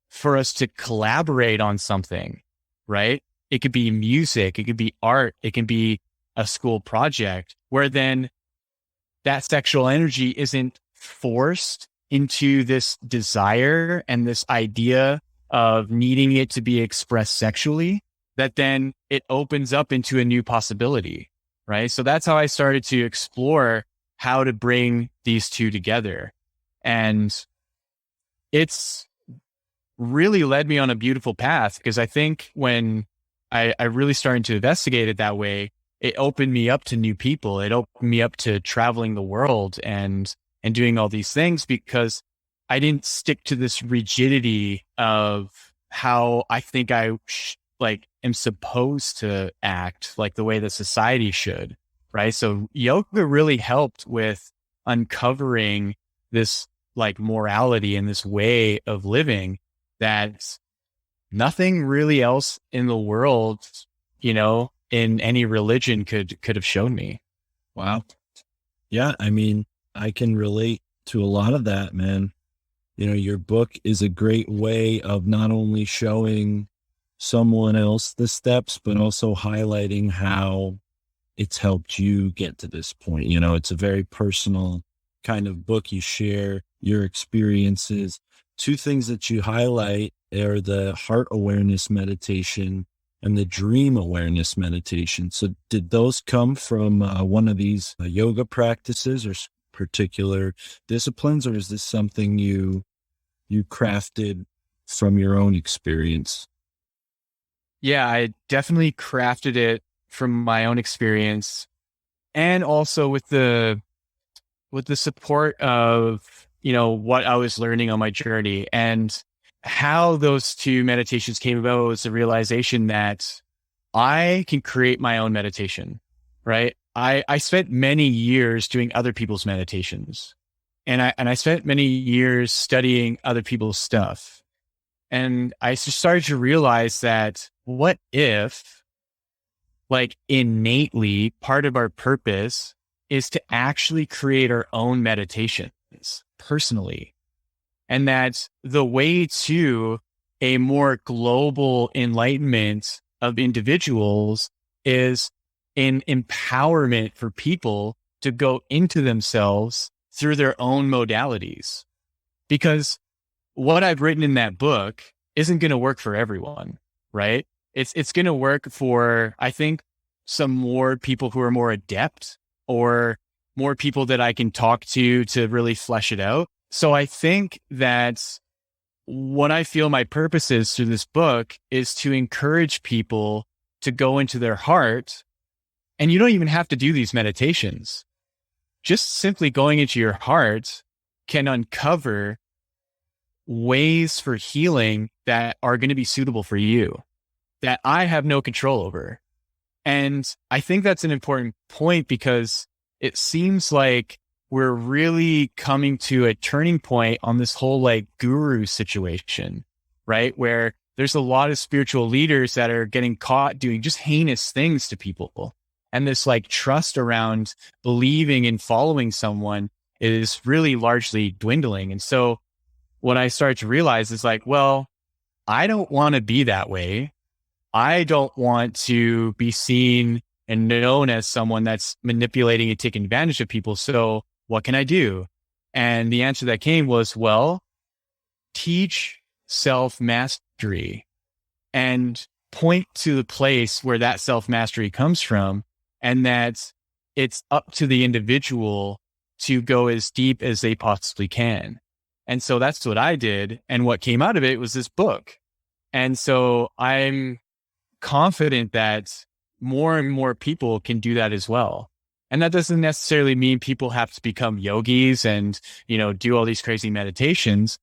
for us to collaborate on something, right? It could be music, it could be art, it can be a school project, where then that sexual energy isn't forced into this desire and this idea of needing it to be expressed sexually, that then it opens up into a new possibility, right? So that's how I started to explore how to bring these two together. And it's really led me on a beautiful path, because I think when I really started to investigate it that way, it opened me up to new people. It opened me up to traveling the world and doing all these things, because I didn't stick to this rigidity of how I think I am supposed to act, like the way that society should, right? So yoga really helped with uncovering this like morality and this way of living that nothing really else in the world, you know, in any religion could have shown me. Wow. Yeah, I mean, I can relate to a lot of that, man. You know, your book is a great way of not only showing someone else the steps, but also highlighting how it's helped you get to this point. You know, it's a very personal kind of book. You share your experiences. Two things that you highlight are the heart awareness meditation and the dream awareness meditation. So did those come from one of these yoga practices or particular disciplines, or is this something you crafted from your own experience? Yeah, I definitely crafted it from my own experience, and also with the support of, you know, what I was learning on my journey. And how those two meditations came about was the realization that I can create my own meditation, right? I spent many years doing other people's meditations, and I spent many years studying other people's stuff. And I just started to realize that what if, like, innately part of our purpose is to actually create our own meditations personally. And that the way to a more global enlightenment of individuals is in empowerment for people to go into themselves through their own modalities. Because what I've written in that book isn't going to work for everyone, right? It's going to work for, I think, some more people who are more adept, or more people that I can talk to really flesh it out. So I think that what I feel my purpose is through this book is to encourage people to go into their heart. And you don't even have to do these meditations. Just simply going into your heart can uncover ways for healing that are going to be suitable for you, that I have no control over. And I think that's an important point, because it seems like we're really coming to a turning point on this whole like guru situation, right? Where there's a lot of spiritual leaders that are getting caught doing just heinous things to people. And this like trust around believing and following someone is really largely dwindling. And so what I started to realize is like, well, I don't want to be that way. I don't want to be seen and known as someone that's manipulating and taking advantage of people. So what can I do? And the answer that came was, well, teach self-mastery and point to the place where that self-mastery comes from, and that it's up to the individual to go as deep as they possibly can. And so that's what I did. And what came out of it was this book. And so I'm confident that more and more people can do that as well. And that doesn't necessarily mean people have to become yogis and, you know, do all these crazy meditations.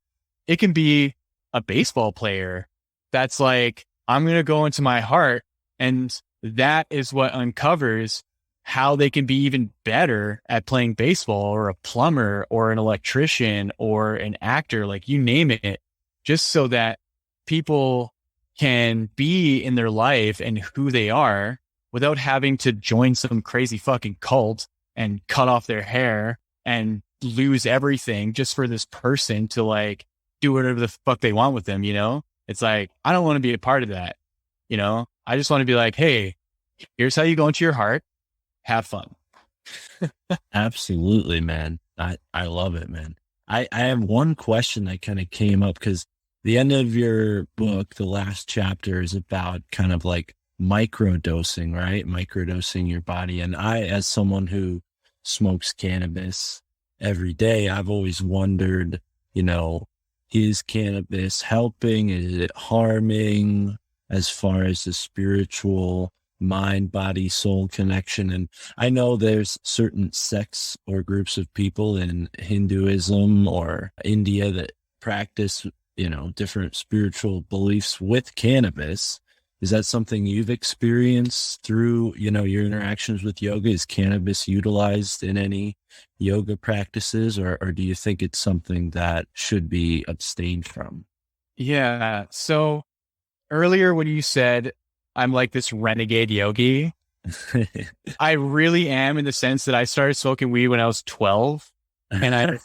It can be a baseball player that's like, I'm going to go into my heart and that is what uncovers how they can be even better at playing baseball, or a plumber or an electrician or an actor, like you name it, just so that people can be in their life and who they are without having to join some crazy fucking cult and cut off their hair and lose everything just for this person to like do whatever the fuck they want with them. You know, it's like, I don't want to be a part of that. You know, I just want to be like, hey, here's how you go into your heart. Have fun. Absolutely, man. I love it, man. I have one question that kind of came up, because the end of your book, the last chapter, is about kind of like microdosing, right? Microdosing your body. And I, as someone who smokes cannabis every day, I've always wondered, you know, is cannabis helping? Is it harming as far as the spiritual mind, body, soul connection? And I know there's certain sects or groups of people in Hinduism or India that practice, you know, different spiritual beliefs with cannabis. Is that something you've experienced through, you know, your interactions with yoga? Is cannabis utilized in any yoga practices, or do you think it's something that should be abstained from? Yeah. So earlier when you said I'm like this renegade yogi, I really am, in the sense that I started smoking weed when I was 12 and I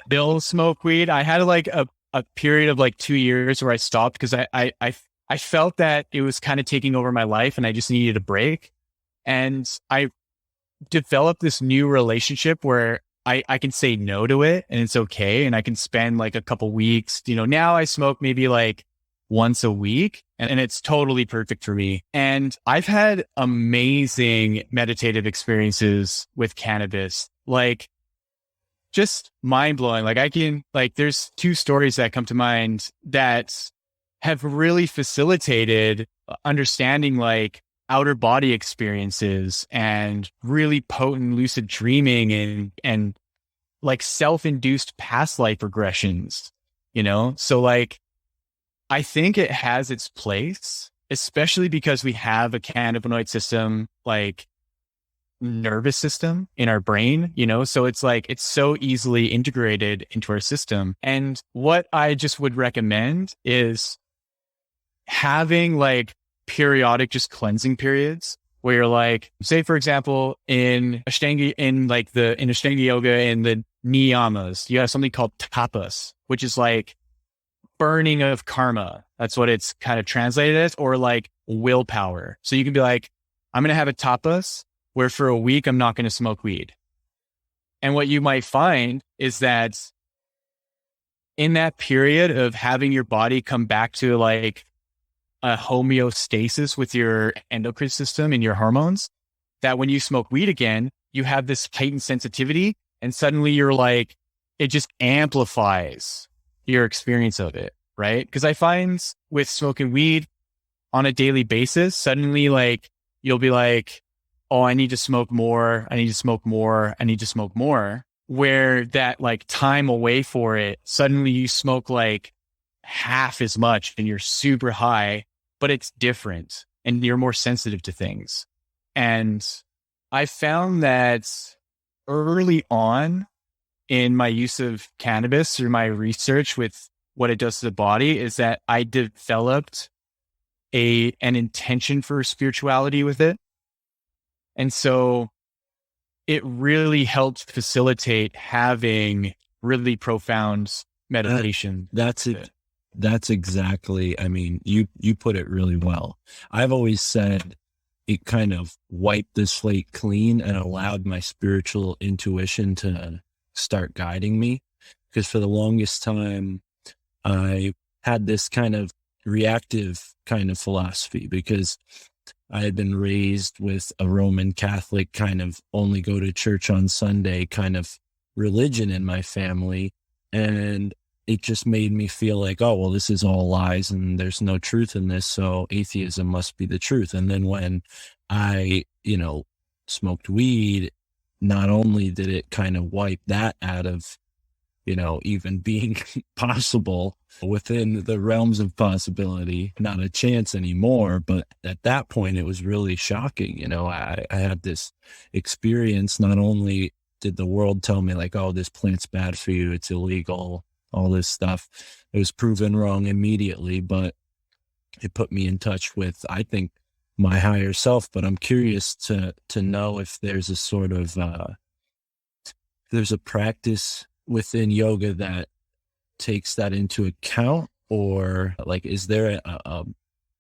still smoke weed. I had like a period of like 2 years where I stopped because I felt that it was kind of taking over my life and I just needed a break. And I developed this new relationship where I can say no to it and it's okay. And I can spend like a couple weeks, you know, now I smoke maybe like once a week, and it's totally perfect for me. And I've had amazing meditative experiences with cannabis, like just mind blowing. Like there's 2 stories that come to mind that have really facilitated understanding like outer body experiences and really potent lucid dreaming and like self-induced past life regressions, you know? So like, I think it has its place, especially because we have a cannabinoid system, like nervous system in our brain, you know? So it's like, it's so easily integrated into our system. And what I just would recommend is having like periodic just cleansing periods where you're like, say for example, in Ashtanga yoga, in the niyamas, you have something called tapas, which is like burning of karma. That's what it's kind of translated as, or like willpower. So you can be like, I'm going to have a tapas where for a week, I'm not going to smoke weed. And what you might find is that in that period of having your body come back to like a homeostasis with your endocrine system and your hormones, that when you smoke weed again, you have this heightened sensitivity and suddenly you're like, it just amplifies your experience of it, right? Because I find with smoking weed on a daily basis, suddenly like you'll be like, oh, I need to smoke more. I need to smoke more. I need to smoke more. Where that like time away for it, suddenly you smoke like half as much and you're super high, but it's different and you're more sensitive to things. And I found that early on in my use of cannabis, through my research with what it does to the body, is that I developed an intention for spirituality with it. And so it really helped facilitate having really profound meditation. That's it. That's exactly, I mean, you put it really well. I've always said it kind of wiped the slate clean and allowed my spiritual intuition to start guiding me. Because for the longest time, I had this kind of reactive kind of philosophy, because I had been raised with a Roman Catholic kind of only go to church on Sunday kind of religion in my family. And it just made me feel like, oh, well, this is all lies and there's no truth in this. So atheism must be the truth. And then when I, smoked weed, not only did it kind of wipe that out of even being possible within the realms of possibility, not a chance anymore. But at that point, it was really shocking. I had this experience. Not only did the world tell me like, oh, this plant's bad for you, it's illegal, all this stuff, it was proven wrong immediately, but it put me in touch with, I think, my higher self. But I'm curious to know if there's a sort of, there's a practice within yoga that takes that into account, or like, is there a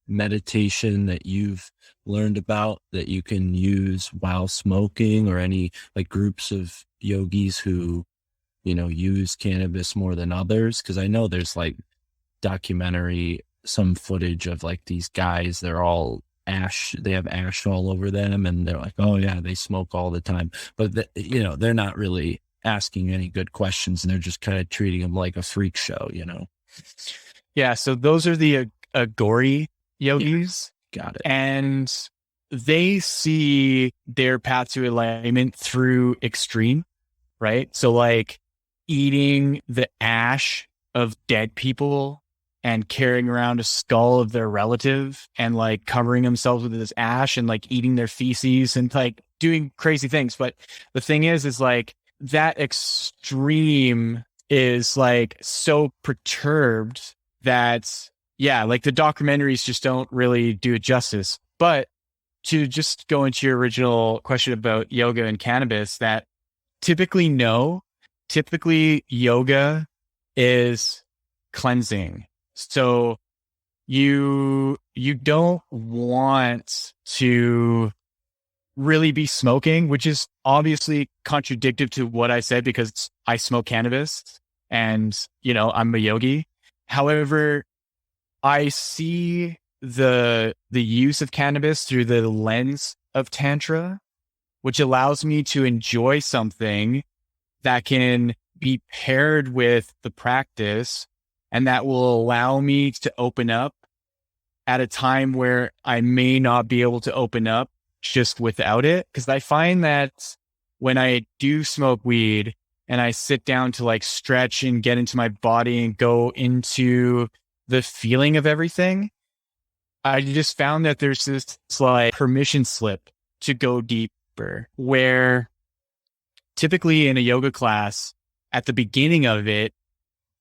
meditation that you've learned about that you can use while smoking, or any like groups of yogis who, use cannabis more than others? Because I know there's like some footage of like these guys, they're all ash, they have ash all over them, and they're like, oh yeah, they smoke all the time, but they're not really asking any good questions, and they're just kind of treating them like a freak show. Yeah, so those are the Agori yogis. Yeah, got it. And they see their path to alignment through extreme, right? So like eating the ash of dead people and carrying around a skull of their relative and like covering themselves with this ash and like eating their feces and like doing crazy things. But the thing is like that extreme is like so perturbed that, yeah, like the documentaries just don't really do it justice. But to just go into your original question about yoga and cannabis, that typically yoga is cleansing. So you don't want to really be smoking, which is obviously contradictory to what I said, because I smoke cannabis and, I'm a yogi. However, I see the use of cannabis through the lens of Tantra, which allows me to enjoy something that can be paired with the practice, and that will allow me to open up at a time where I may not be able to open up just without it. Because I find that when I do smoke weed and I sit down to like stretch and get into my body and go into the feeling of everything, I just found that there's this like permission slip to go deeper, where typically in a yoga class at the beginning of it,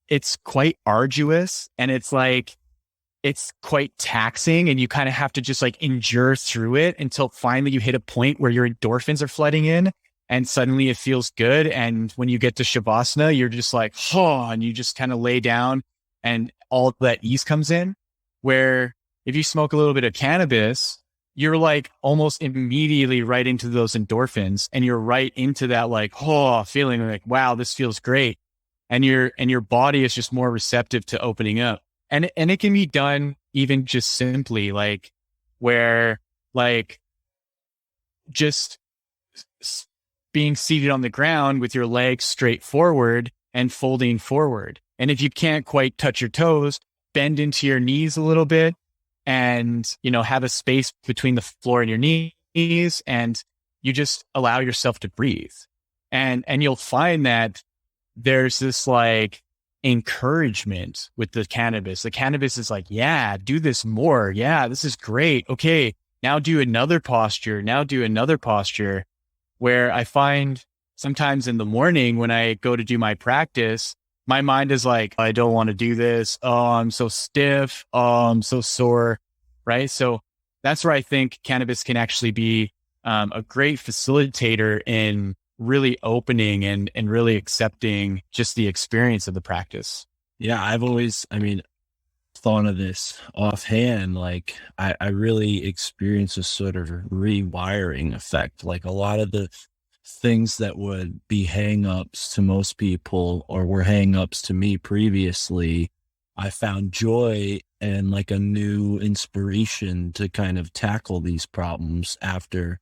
it's quite arduous and it's quite taxing, and you kind of have to just like endure through it until finally you hit a point where your endorphins are flooding in and suddenly it feels good. And when you get to Shavasana, you're just like, oh, and you just kind of lay down and all that ease comes in. Where if you smoke a little bit of cannabis, you're like almost immediately right into those endorphins, and you're right into that like, oh, feeling like, wow, this feels great. And your body is just more receptive to opening up. And it can be done even just simply like where like just being seated on the ground with your legs straight forward and folding forward. And if you can't quite touch your toes, bend into your knees a little bit and, have a space between the floor and your knees, and you just allow yourself to breathe. And you'll find that there's this like encouragement with the cannabis. The cannabis is like, yeah, do this more. Yeah, this is great. Okay, now do another posture. Where I find sometimes in the morning when I go to do my practice, my mind is like, I don't want to do this. Oh, I'm so stiff. Oh, I'm so sore. Right. So that's where I think cannabis can actually be a great facilitator in really opening and really accepting just the experience of the practice. Yeah, I've always, thought of this offhand. Like I really experience a sort of rewiring effect. Like a lot of the things that would be hang-ups to most people or were hang-ups to me previously, I found joy and like a new inspiration to kind of tackle these problems after,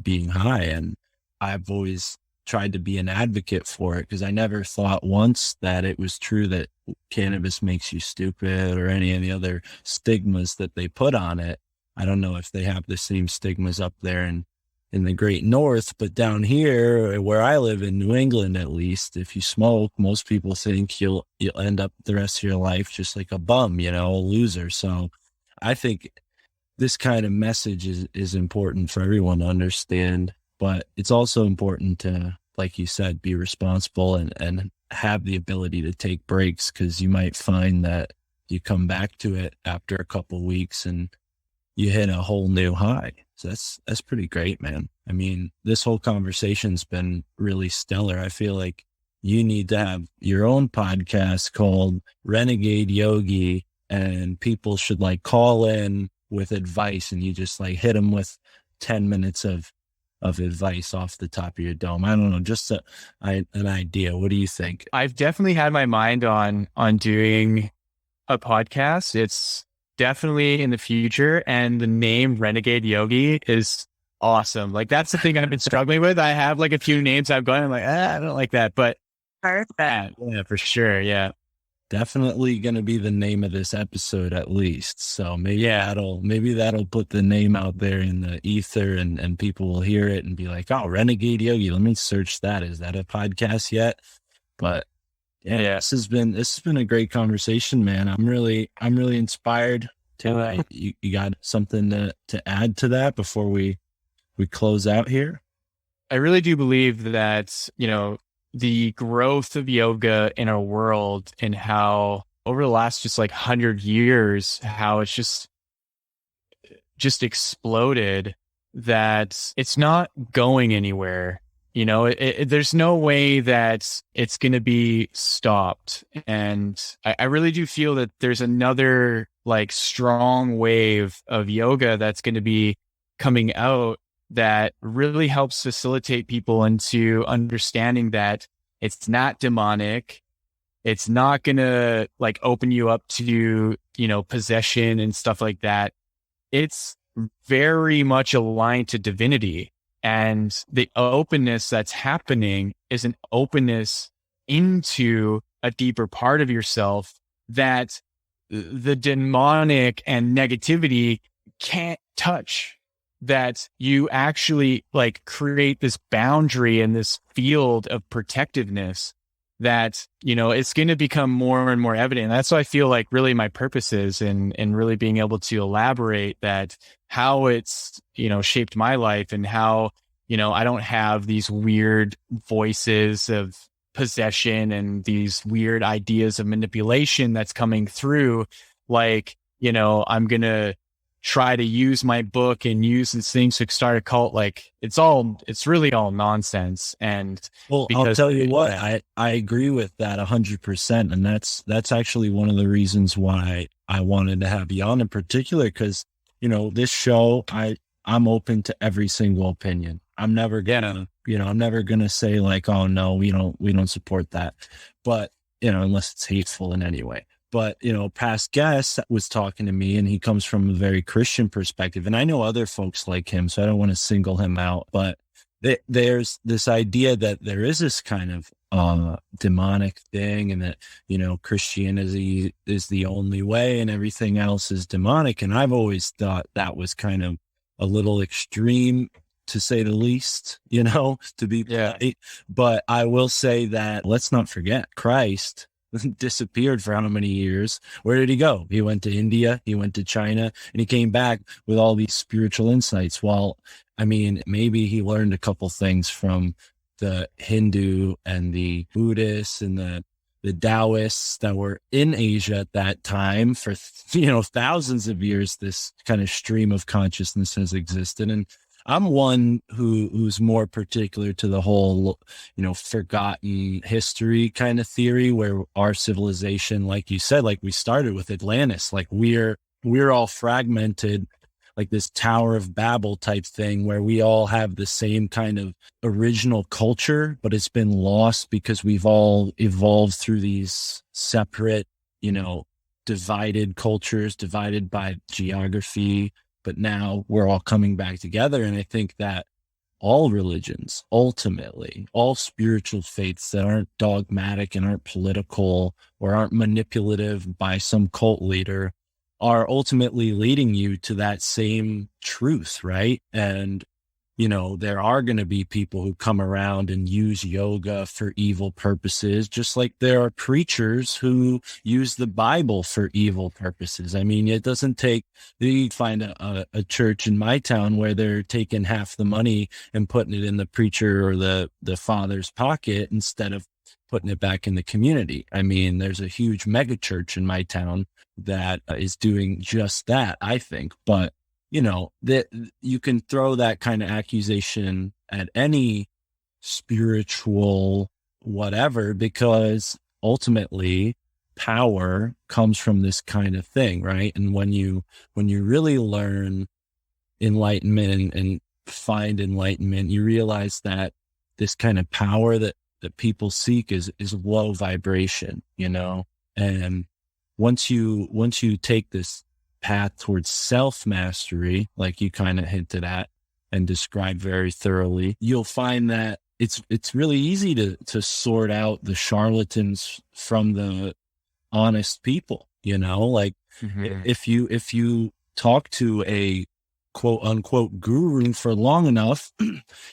being high. And I've always tried to be an advocate for it, because I never thought once that it was true that cannabis makes you stupid or any of the other stigmas that they put on it. I don't know if they have the same stigmas up there in in the great north, but down here where I live in New England, at least, if you smoke, most people think you'll end up the rest of your life just like a bum, you know, a loser. So I think this kind of message is important for everyone to understand, but it's also important to, like you said, be responsible and have the ability to take breaks, because you might find that you come back to it after a couple weeks and you hit a whole new high. So that's pretty great, man. I mean, this whole conversation's been really stellar. I feel like you need to have your own podcast called Renegade Yogi, and people should like call in with advice, and you just like hit them with 10 minutes of advice off the top of your dome. I don't know, just an idea. What do you think? I've definitely had my mind on doing a podcast. It's definitely in the future, and the name Renegade Yogi is awesome. Like, that's the thing I've been struggling with. I have like a few names I've gone, I'm like, I don't like that, but perfect. Yeah, for sure. Yeah. Definitely going to be the name of this episode, at least. So maybe that'll put the name out there in the ether, and people will hear it and be like, oh, Renegade Yogi, let me search that. Is that a podcast yet? But yeah. This has been a great conversation, man. I'm really inspired. You got something to add to that before we close out here? I really do believe that, you know, the growth of yoga in our world, and how over the last just like 100 years, how it's just exploded, that it's not going anywhere. You know, there's no way that it's going to be stopped. And I really do feel that there's another like strong wave of yoga that's going to be coming out that really helps facilitate people into understanding that it's not demonic. It's not going to like open you up to, you know, possession and stuff like that. It's very much aligned to divinity. And the openness that's happening is an openness into a deeper part of yourself that the demonic and negativity can't touch. That you actually like create this boundary and this field of protectiveness that, you know, it's going to become more and more evident. That's what I feel like really my purpose is in really being able to elaborate that, how it's, you know, shaped my life, and how, you know, I don't have these weird voices of possession and these weird ideas of manipulation that's coming through. Like, you know, I'm going to try to use my book and use these things to start a cult. Like, it's really all nonsense. And well, I'll tell you what, I agree with that 100%. And that's actually one of the reasons why I wanted to have you on in particular. Cause, you know, this show, I'm open to every single opinion. I'm never gonna say like, oh no, we don't support that. But, you know, unless it's hateful in any way. But, you know, past guest was talking to me, and he comes from a very Christian perspective. And I know other folks like him, so I don't want to single him out. But there's this idea that there is this kind of demonic thing, and that, you know, Christianity is the only way and everything else is demonic. And I've always thought that was kind of a little extreme, to say the least, you know, to be polite. But I will say that let's not forget, Christ disappeared for how many years? Where did he go? He went to India, he went to China, and he came back with all these spiritual insights. Well, I mean, maybe he learned a couple things from the Hindu and the Buddhists and the Taoists that were in Asia at that time. For, you know, thousands of years, this kind of stream of consciousness has existed. And I'm one who's more particular to the whole, you know, forgotten history kind of theory, where our civilization, like you said, like we started with Atlantis, like we're all fragmented, like this Tower of Babel type thing, where we all have the same kind of original culture, but it's been lost because we've all evolved through these separate, you know, divided cultures, divided by geography. But now we're all coming back together. And I think that all religions, ultimately, all spiritual faiths that aren't dogmatic and aren't political or aren't manipulative by some cult leader, are ultimately leading you to that same truth, right? And there are going to be people who come around and use yoga for evil purposes, just like there are preachers who use the Bible for evil purposes. I mean, it doesn't take, you find a church in my town where they're taking half the money and putting it in the preacher or the father's pocket instead of putting it back in the community. I mean, there's a huge mega church in my town that is doing just that, I think. But that you can throw that kind of accusation at any spiritual whatever, because ultimately power comes from this kind of thing, right? And when you really learn enlightenment and find enlightenment, you realize that this kind of power that people seek is low vibration, and once you take this path towards self-mastery, like you kind of hinted at and described very thoroughly, you'll find that it's really easy to sort out the charlatans from the honest people, like if you talk to a quote unquote guru for long enough,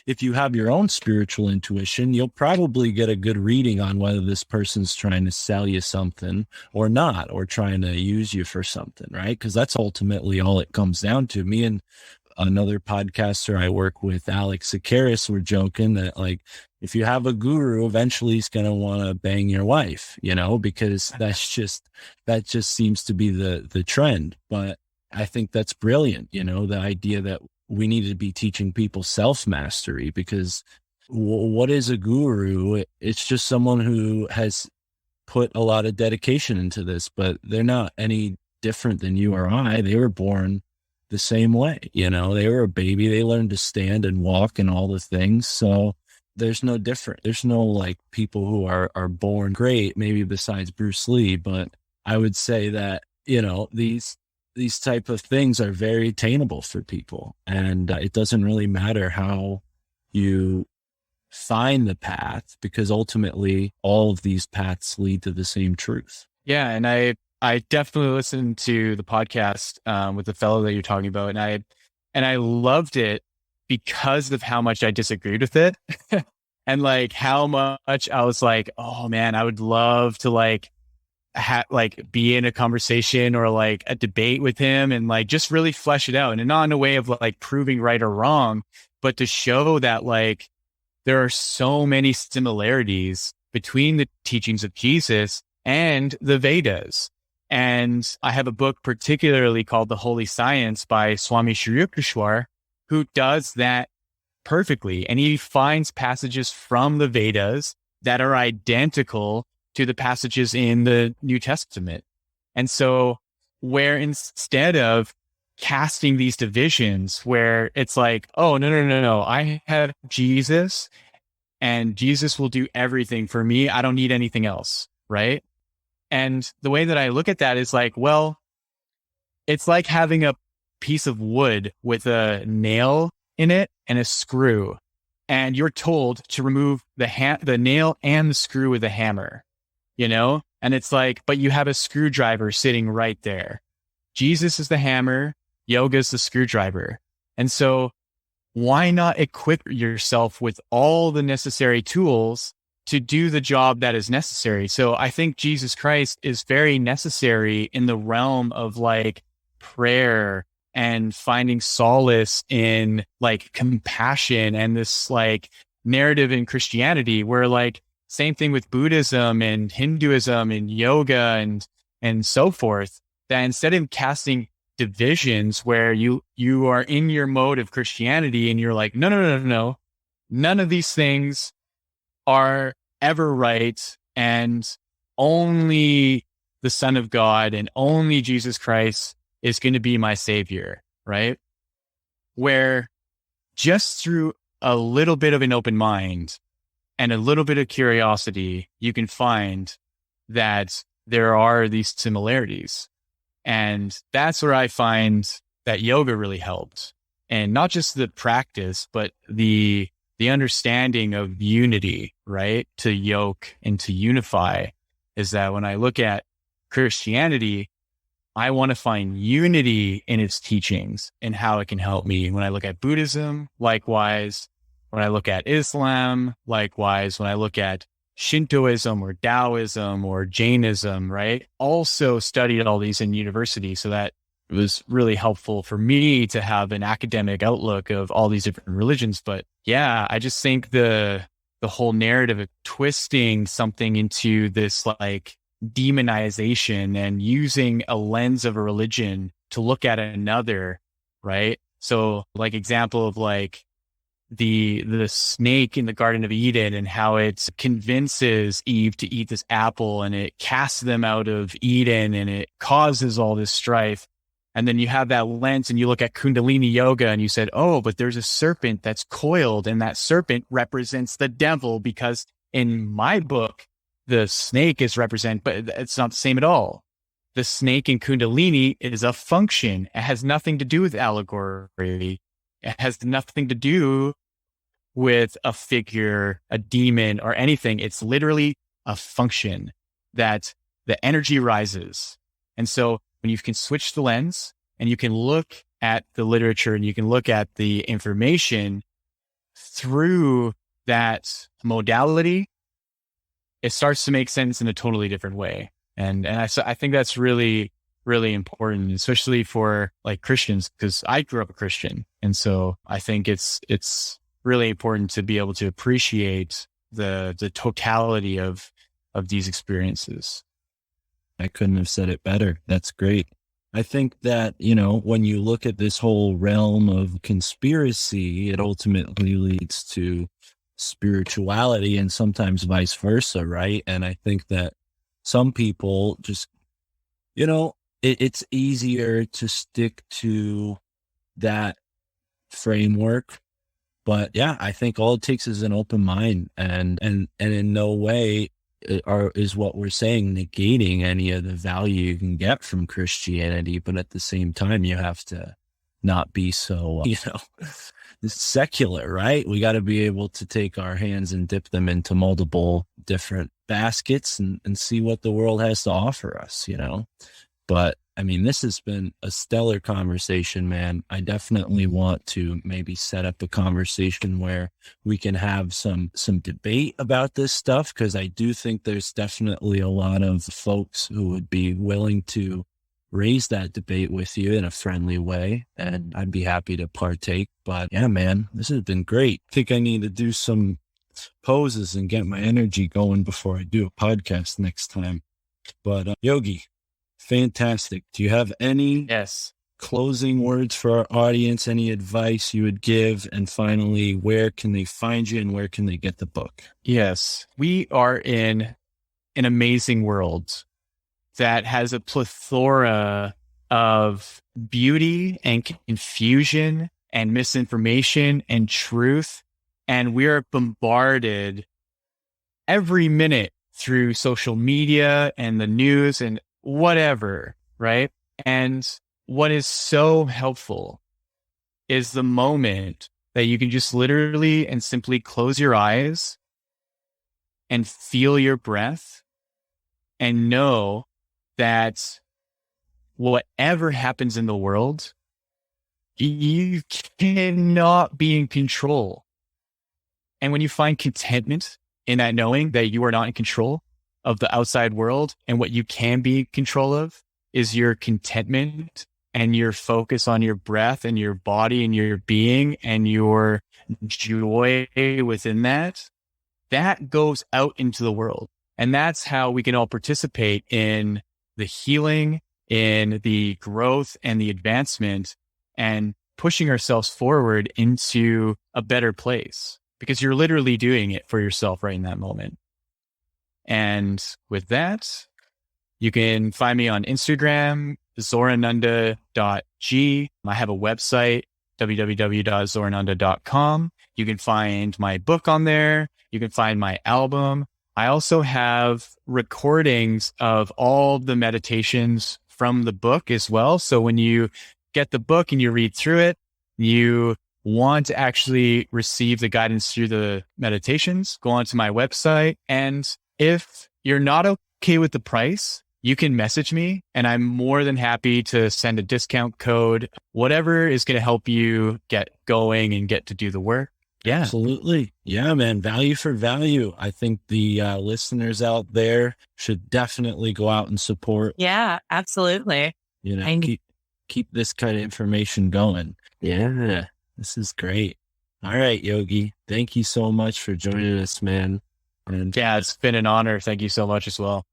if you have your own spiritual intuition, you'll probably get a good reading on whether this person's trying to sell you something or not, or trying to use you for something, right? Because that's ultimately all it comes down to. Me and another podcaster I work with, Alex Sakaris, were joking that, like, if you have a guru, eventually he's going to want to bang your wife, because that just seems to be the trend. But I think that's brilliant, the idea that we need to be teaching people self-mastery, because what is a guru? It's just someone who has put a lot of dedication into this, but they're not any different than you or I. They were born the same way, they were a baby. They learned to stand and walk and all the things. So there's no different. There's no like people who are born great, maybe besides Bruce Lee. But I would say that, these type of things are very attainable for people. And it doesn't really matter how you find the path, because ultimately all of these paths lead to the same truth. Yeah. And I definitely listened to the podcast with the fellow that you're talking about. And I loved it because of how much I disagreed with it and like how much I was like, oh man, I would love to be in a conversation or like a debate with him and like just really flesh it out, and not in a way of like proving right or wrong, but to show that like there are so many similarities between the teachings of Jesus and the Vedas. And I have a book particularly called The Holy Science by Swami Shri Yukteswar, who does that perfectly. And he finds passages from the Vedas that are identical to the passages in the New Testament. And so where instead of casting these divisions where it's like, oh, no, I have Jesus and Jesus will do everything for me. I don't need anything else, right? And the way that I look at that is like, well, it's like having a piece of wood with a nail in it and a screw, and you're told to remove the nail and the screw with a hammer. And it's like, but you have a screwdriver sitting right there. Jesus is the hammer, yoga is the screwdriver. And so why not equip yourself with all the necessary tools to do the job that is necessary? So I think Jesus Christ is very necessary in the realm of like prayer and finding solace in like compassion and this like narrative in Christianity, where like, same thing with Buddhism and Hinduism and yoga and so forth, that instead of casting divisions where you are in your mode of Christianity and you're like, no, none of these things are ever right, and only the Son of God and only Jesus Christ is going to be my savior, right? Where just through a little bit of an open mind and a little bit of curiosity, you can find that there are these similarities. And that's where I find that yoga really helped. And not just the practice, but the understanding of unity, right? To yoke and to unify, is that when I look at Christianity, I want to find unity in its teachings and how it can help me. When I look at Buddhism, likewise. When I look at Islam, likewise. When I look at Shintoism or Taoism or Jainism, right? Also studied all these in university, so that it was really helpful for me to have an academic outlook of all these different religions. But yeah, I just think the whole narrative of twisting something into this like demonization and using a lens of a religion to look at another, right? So like example of like the snake in the Garden of Eden and how it convinces Eve to eat this apple and it casts them out of Eden and it causes all this strife. And then you have that lens and you look at Kundalini yoga and you said, oh, but there's a serpent that's coiled and that serpent represents the devil, because in my book, the snake is represent, but it's not the same at all. The snake in Kundalini is a function. It has nothing to do with allegory. It has nothing to do with a figure, a demon, or anything. It's literally a function that the energy rises. And so when you can switch the lens and you can look at the literature and you can look at the information through that modality, it starts to make sense in a totally different way. And I think that's really, really important, especially for like Christians, because I grew up a Christian. And so I think it's really important to be able to appreciate the totality of these experiences. I couldn't have said it better. That's great. I think that, when you look at this whole realm of conspiracy, it ultimately leads to spirituality and sometimes vice versa, right? And I think that some people just, it's easier to stick to that framework. But yeah, I think all it takes is an open mind, and in no way is what we're saying negating any of the value you can get from Christianity. But at the same time, you have to not be so, secular, right? We got to be able to take our hands and dip them into multiple different baskets and see what the world has to offer us, But I mean, this has been a stellar conversation, man. I definitely want to maybe set up a conversation where we can have some debate about this stuff, because I do think there's definitely a lot of folks who would be willing to raise that debate with you in a friendly way, and I'd be happy to partake. But yeah, man, this has been great. I think I need to do some poses and get my energy going before I do a podcast next time. But Yogi, fantastic. Do you have any closing words for our audience? Any advice you would give? And finally, where can they find you and where can they get the book? Yes, we are in an amazing world that has a plethora of beauty and confusion and misinformation and truth. And we are bombarded every minute through social media and the news and whatever, right? And what is so helpful is the moment that you can just literally and simply close your eyes and feel your breath and know that whatever happens in the world, you cannot be in control. And when you find contentment in that knowing that you are not in control of the outside world, and what you can be in control of is your contentment and your focus on your breath and your body and your being and your joy within that, that goes out into the world. And that's how we can all participate in the healing, in the growth and the advancement, and pushing ourselves forward into a better place, because you're literally doing it for yourself right in that moment. And with that, you can find me on Instagram, zorananda.g. I have a website, www.zorananda.com. You can find my book on there. You can find my album. I also have recordings of all the meditations from the book as well. So when you get the book and you read through it, you want to actually receive the guidance through the meditations, go onto my website. And if you're not okay with the price, you can message me and I'm more than happy to send a discount code, whatever is going to help you get going and get to do the work. Yeah. Absolutely. Yeah, man. Value for value. I think the listeners out there should definitely go out and support. Yeah, absolutely. You know, keep this kind of information going. Yeah, this is great. All right, Yogi. Thank you so much for joining us, man. And yeah, it's been an honor. Thank you so much as well.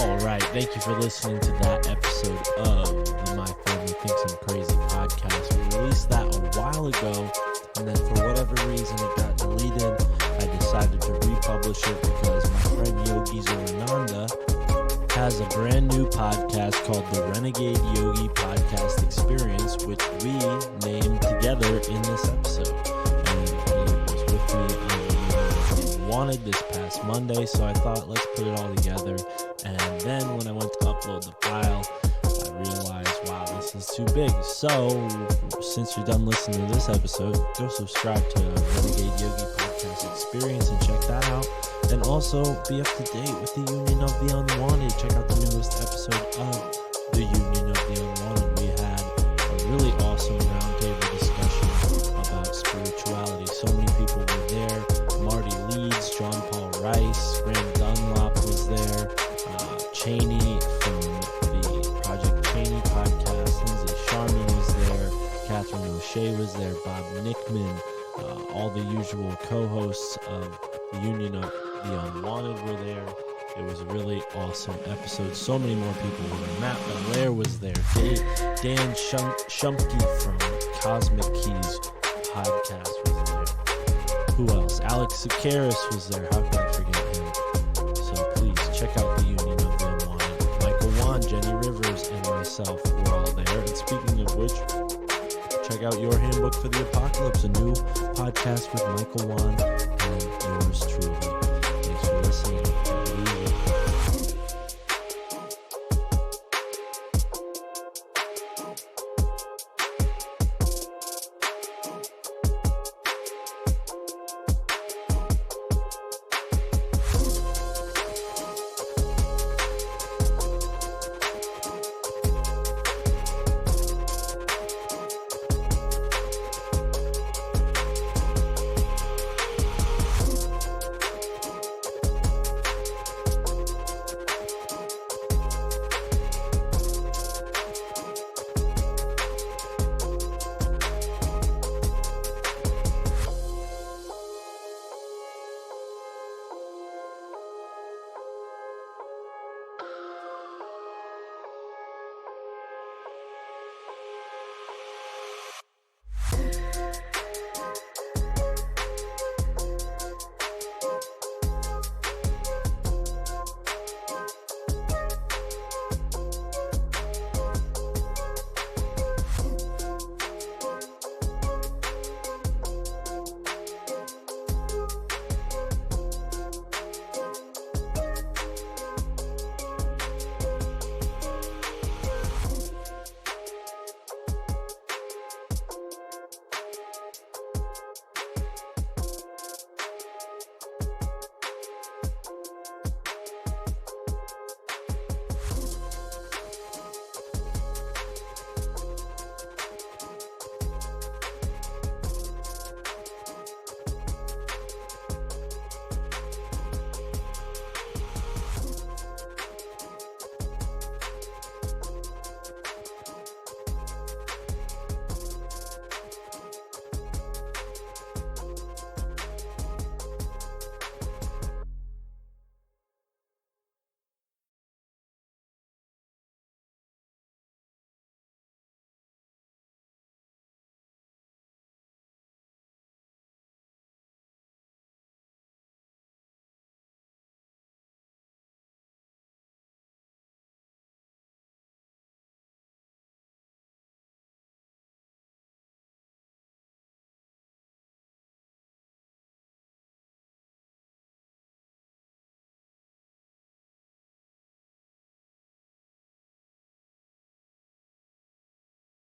all right, thank you for listening to that episode of the My Family Thinks I'm Crazy podcast. We released that a while ago, and then for whatever reason it got deleted. I decided to republish it because my friend Yogi Zorananda has a brand new podcast called the Renegade Yogi Podcast Experience, which we named together in this episode. And he was with me on Wanted this past Monday, so I thought let's put it all together. And then when I went to upload the file, I realized, wow, this is too big. So since you're done listening to this episode, go subscribe to Renegade Yogi Podcast Experience and check that out. And also be up to date with the Union of the Unwanted. Check out the newest episode of the Union of the Unwanted. We had a really awesome roundtable discussion about spirituality. So many people were there. Marty Leeds, John Paul Rice, Graham Dunlop was there. Cheney from the Project Cheney podcast, Lindsay Sharman was there, Catherine O'Shea was there, Bob Nickman, all the usual co-hosts of the Union of the Unwanted were there. It was a really awesome episode. So many more people were there. Matt Belair was there. Dan Shumke from Cosmic Keys podcast was there. Who else? Alex Sakaris was there. How can I forget him? So please check out the Union of the Unwanted. Michael Wan, Jenny Rivers, and myself were all there. And speaking of which, check out Your Handbook for the Apocalypse, a new podcast with Michael Wan and yours truly. Thanks for listening.